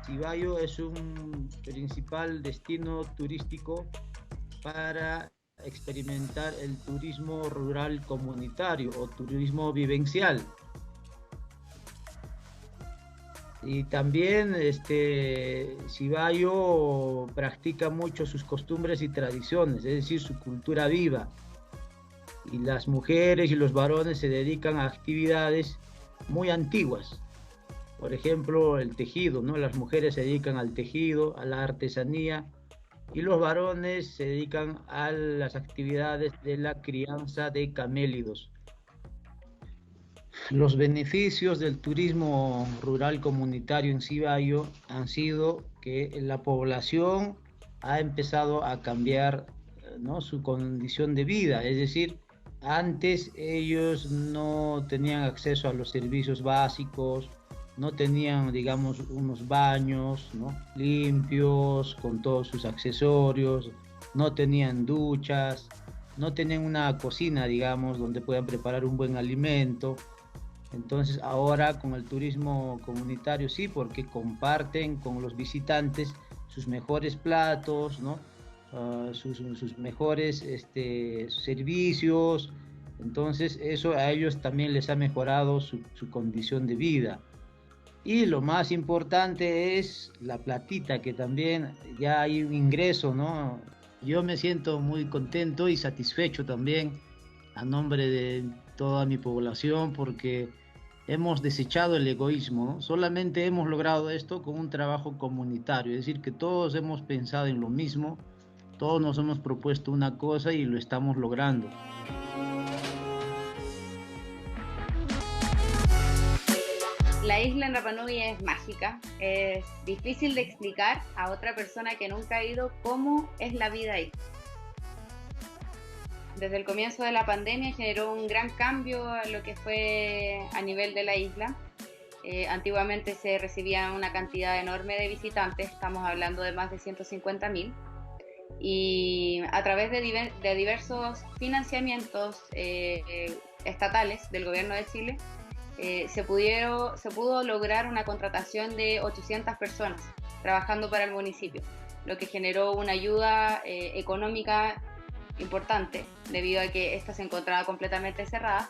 Cibayo es un principal destino turístico para experimentar el turismo rural comunitario o turismo vivencial. Y también Cibayo practica mucho sus costumbres y tradiciones, es decir, su cultura viva. Y las mujeres y los varones se dedican a actividades muy antiguas. Por ejemplo, el tejido, ¿no? Las mujeres se dedican al tejido, a la artesanía, y los varones se dedican a las actividades de la crianza de camélidos. Los beneficios del turismo rural comunitario en Cibayo han sido que la población ha empezado a cambiar, ¿no? Su condición de vida, es decir, antes ellos no tenían acceso a los servicios básicos, no tenían, digamos, unos baños, ¿no? Limpios, con todos sus accesorios, no tenían duchas, no tenían una cocina, digamos, donde puedan preparar un buen alimento. Entonces ahora con el turismo comunitario sí, porque comparten con los visitantes sus mejores platos, ¿no? Sus mejores servicios. Entonces eso a ellos también les ha mejorado su condición de vida. Y lo más importante es la platita, que también ya hay un ingreso, ¿no? Yo me siento muy contento y satisfecho también a nombre de toda mi población, porque hemos desechado el egoísmo, ¿no? Solamente hemos logrado esto con un trabajo comunitario, es decir, que todos hemos pensado en lo mismo, todos nos hemos propuesto una cosa y lo estamos logrando. La isla en Rapa Nui es mágica, es difícil de explicar a otra persona que nunca ha ido cómo es la vida ahí. Desde el comienzo de la pandemia generó un gran cambio a lo que fue a nivel de la isla. Antiguamente se recibía una cantidad enorme de visitantes, estamos hablando de más de 150.000, y a través de diversos financiamientos estatales del gobierno de Chile se pudo lograr una contratación de 800 personas trabajando para el municipio, lo que generó una ayuda económica importante debido a que esta se encontraba completamente cerrada,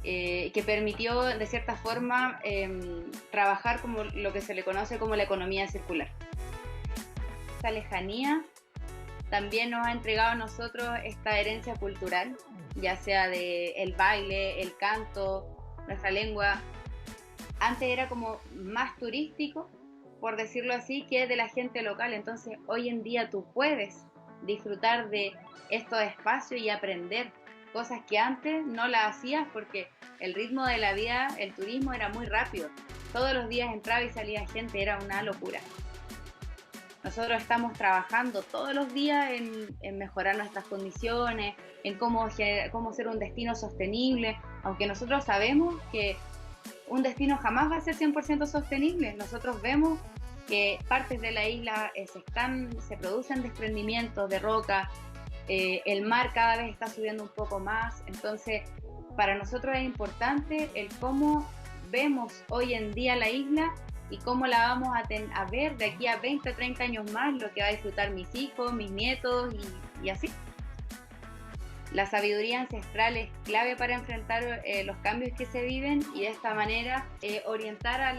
que permitió de cierta forma trabajar como lo que se le conoce como la economía circular. Esta lejanía también nos ha entregado a nosotros esta herencia cultural, ya sea de el baile, el canto, nuestra lengua. Antes era como más turístico, por decirlo así, que de la gente local. Entonces hoy en día tú puedes disfrutar de estos espacios y aprender cosas que antes no las hacías porque el ritmo de la vida, el turismo era muy rápido. Todos los días entraba y salía gente, era una locura. Nosotros estamos trabajando todos los días en mejorar nuestras condiciones, en cómo ser un destino sostenible, aunque nosotros sabemos que un destino jamás va a ser 100% sostenible. Nosotros vemos que partes de la isla se producen desprendimientos de roca, el mar cada vez está subiendo un poco más, entonces para nosotros es importante el cómo vemos hoy en día la isla y cómo la vamos a ver de aquí a 20, 30 años más, lo que va a disfrutar mis hijos, mis nietos y así. La sabiduría ancestral es clave para enfrentar los cambios que se viven y de esta manera orientar a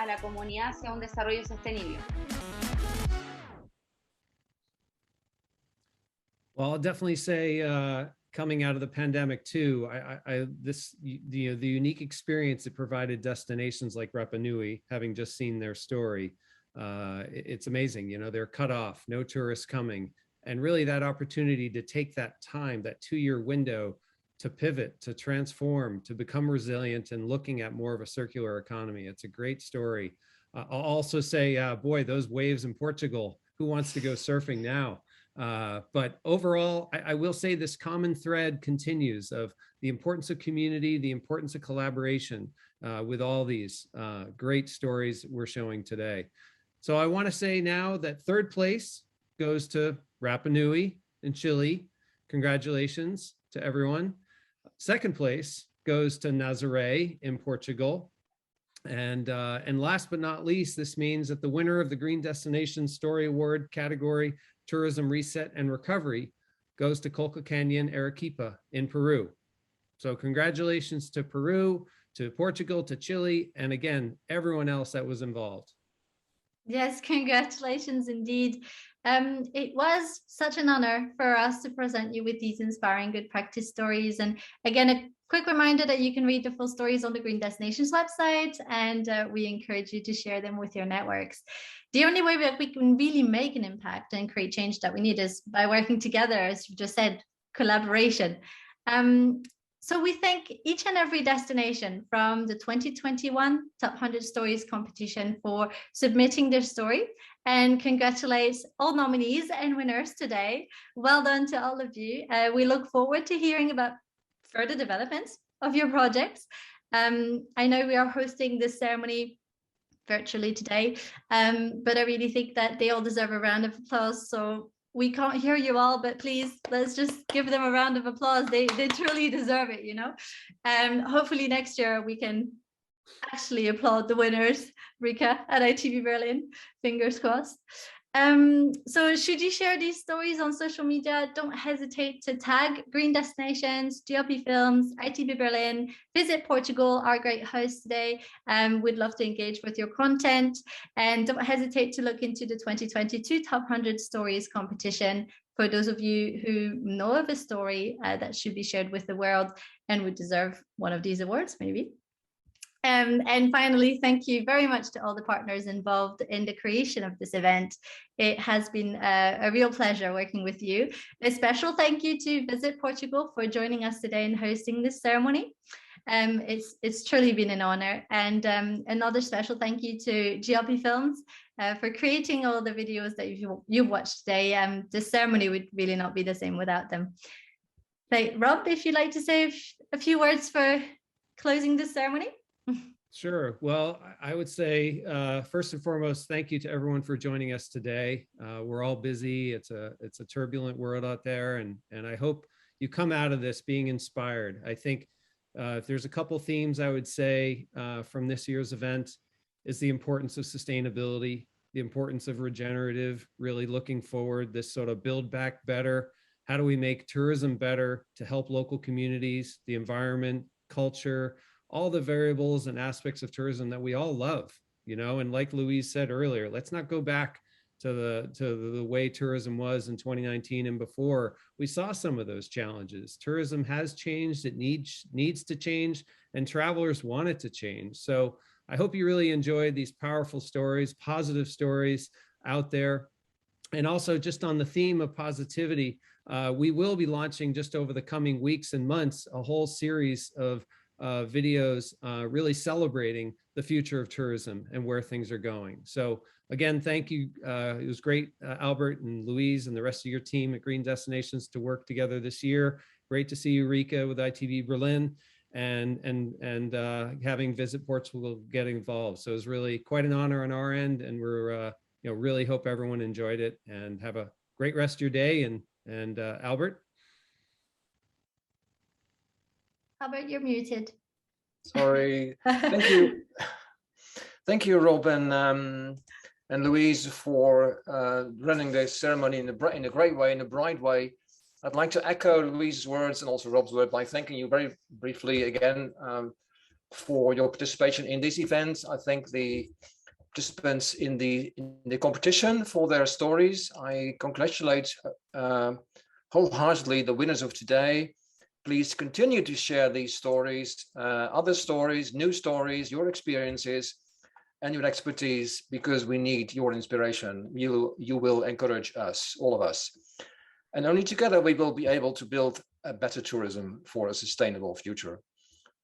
la comunidad hacia un desarrollo sostenible. Well, I'll definitely say coming out of the pandemic too, the unique experience it provided destinations like Rapa Nui, having just seen their story, it's amazing. You know, they're cut off, no tourists coming. And really that opportunity to take that time, that 2-year window to pivot, to transform, to become resilient and looking at more of a circular economy. It's a great story. I'll also say, boy, those waves in Portugal, who wants to go surfing now? But overall, I will say this common thread continues of the importance of community, the importance of collaboration with all these great stories we're showing today. So I want to say now that third place goes to Rapa Nui in Chile. Congratulations to everyone. Second place goes to Nazaré in Portugal. And last but not least, this means that the winner of the Green Destination Story Award category, Tourism Reset and Recovery, goes to Colca Canyon, Arequipa in Peru. So congratulations to Peru, to Portugal, to Chile, and again, everyone else that was involved. Yes, congratulations indeed. It was such an honor for us to present you with these inspiring good practice stories. And again, a quick reminder that you can read the full stories on the Green Destinations website, and we encourage you to share them with your networks. The only way that we can really make an impact and create change that we need is by working together, as you just said, collaboration. So we thank each and every destination from the 2021 Top 100 Stories competition for submitting their story, and congratulate all nominees and winners today. Well done to all of you. We look forward to hearing about further developments of your projects. I know we are hosting this ceremony virtually today, but I really think that they all deserve a round of applause. So we can't hear you all, but please, let's just give them a round of applause. They truly deserve it, you know. Hopefully next year we can actually applaud the winners, Rika at ITB Berlin, fingers crossed. So should you share these stories on social media, don't hesitate to tag Green Destinations, GLP Films, ITB Berlin, Visit Portugal, our great host today. We'd love to engage with your content, and don't hesitate to look into the 2022 Top 100 Stories competition for those of you who know of a story that should be shared with the world and would deserve one of these awards, maybe. And finally, thank you very much to all the partners involved in the creation of this event. It has been a real pleasure working with you. A special thank you to Visit Portugal for joining us today and hosting this ceremony. It's truly been an honor. And another special thank you to GLP Films for creating all the videos that you've watched today. This ceremony would really not be the same without them. So, Rob, if you'd like to say a few words for closing this ceremony. Sure. Well, I would say, first and foremost, thank you to everyone for joining us today. We're all busy. It's a turbulent world out there, and I hope you come out of this being inspired. I think if there's a couple themes I would say from this year's event is the importance of sustainability, the importance of regenerative, really looking forward, this sort of build back better. How do we make tourism better to help local communities, the environment, culture, all the variables and aspects of tourism that we all love, you know? And like Louise said earlier, let's not go back to the way tourism was in 2019 and before. We saw some of those challenges. Tourism has changed, it needs to change, and travelers want it to change. So I hope you really enjoyed these powerful stories, positive stories out there. And also just on the theme of positivity, we will be launching just over the coming weeks and months, a whole series of videos really celebrating the future of tourism and where things are going. So again, thank you. It was great, Albert and Louise and the rest of your team at Green Destinations to work together this year. Great to see you, Rika, with ITB Berlin, and having Visit Portugal get involved. So it was really quite an honor on our end, and we're really hope everyone enjoyed it, and have a great rest of your day. And Albert. Albert, you're muted. Sorry. Thank you. Thank you, Rob and Louise, for running the ceremony in a great way, in a bright way. I'd like to echo Louise's words and also Rob's word by thanking you very briefly again for your participation in this event. I thank the participants in the competition for their stories. I congratulate wholeheartedly the winners of today. Please continue to share these stories, other stories, new stories, your experiences and your expertise, because we need your inspiration. You will encourage us, all of us. And only together we will be able to build a better tourism for a sustainable future.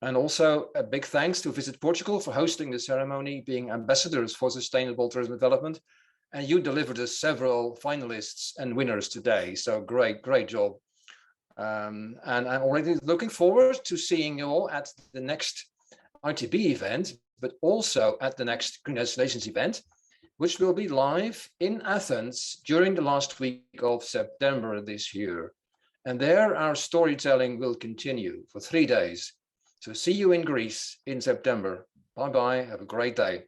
And also a big thanks to Visit Portugal for hosting the ceremony, being ambassadors for sustainable tourism development. And you delivered us several finalists and winners today. So great job. And I'm already looking forward to seeing you all at the next ITB event, but also at the next Green Destinations event, which will be live in Athens during the last week of September this year. And there our storytelling will continue for 3 days. So see you in Greece in September. Bye-bye. Have a great day.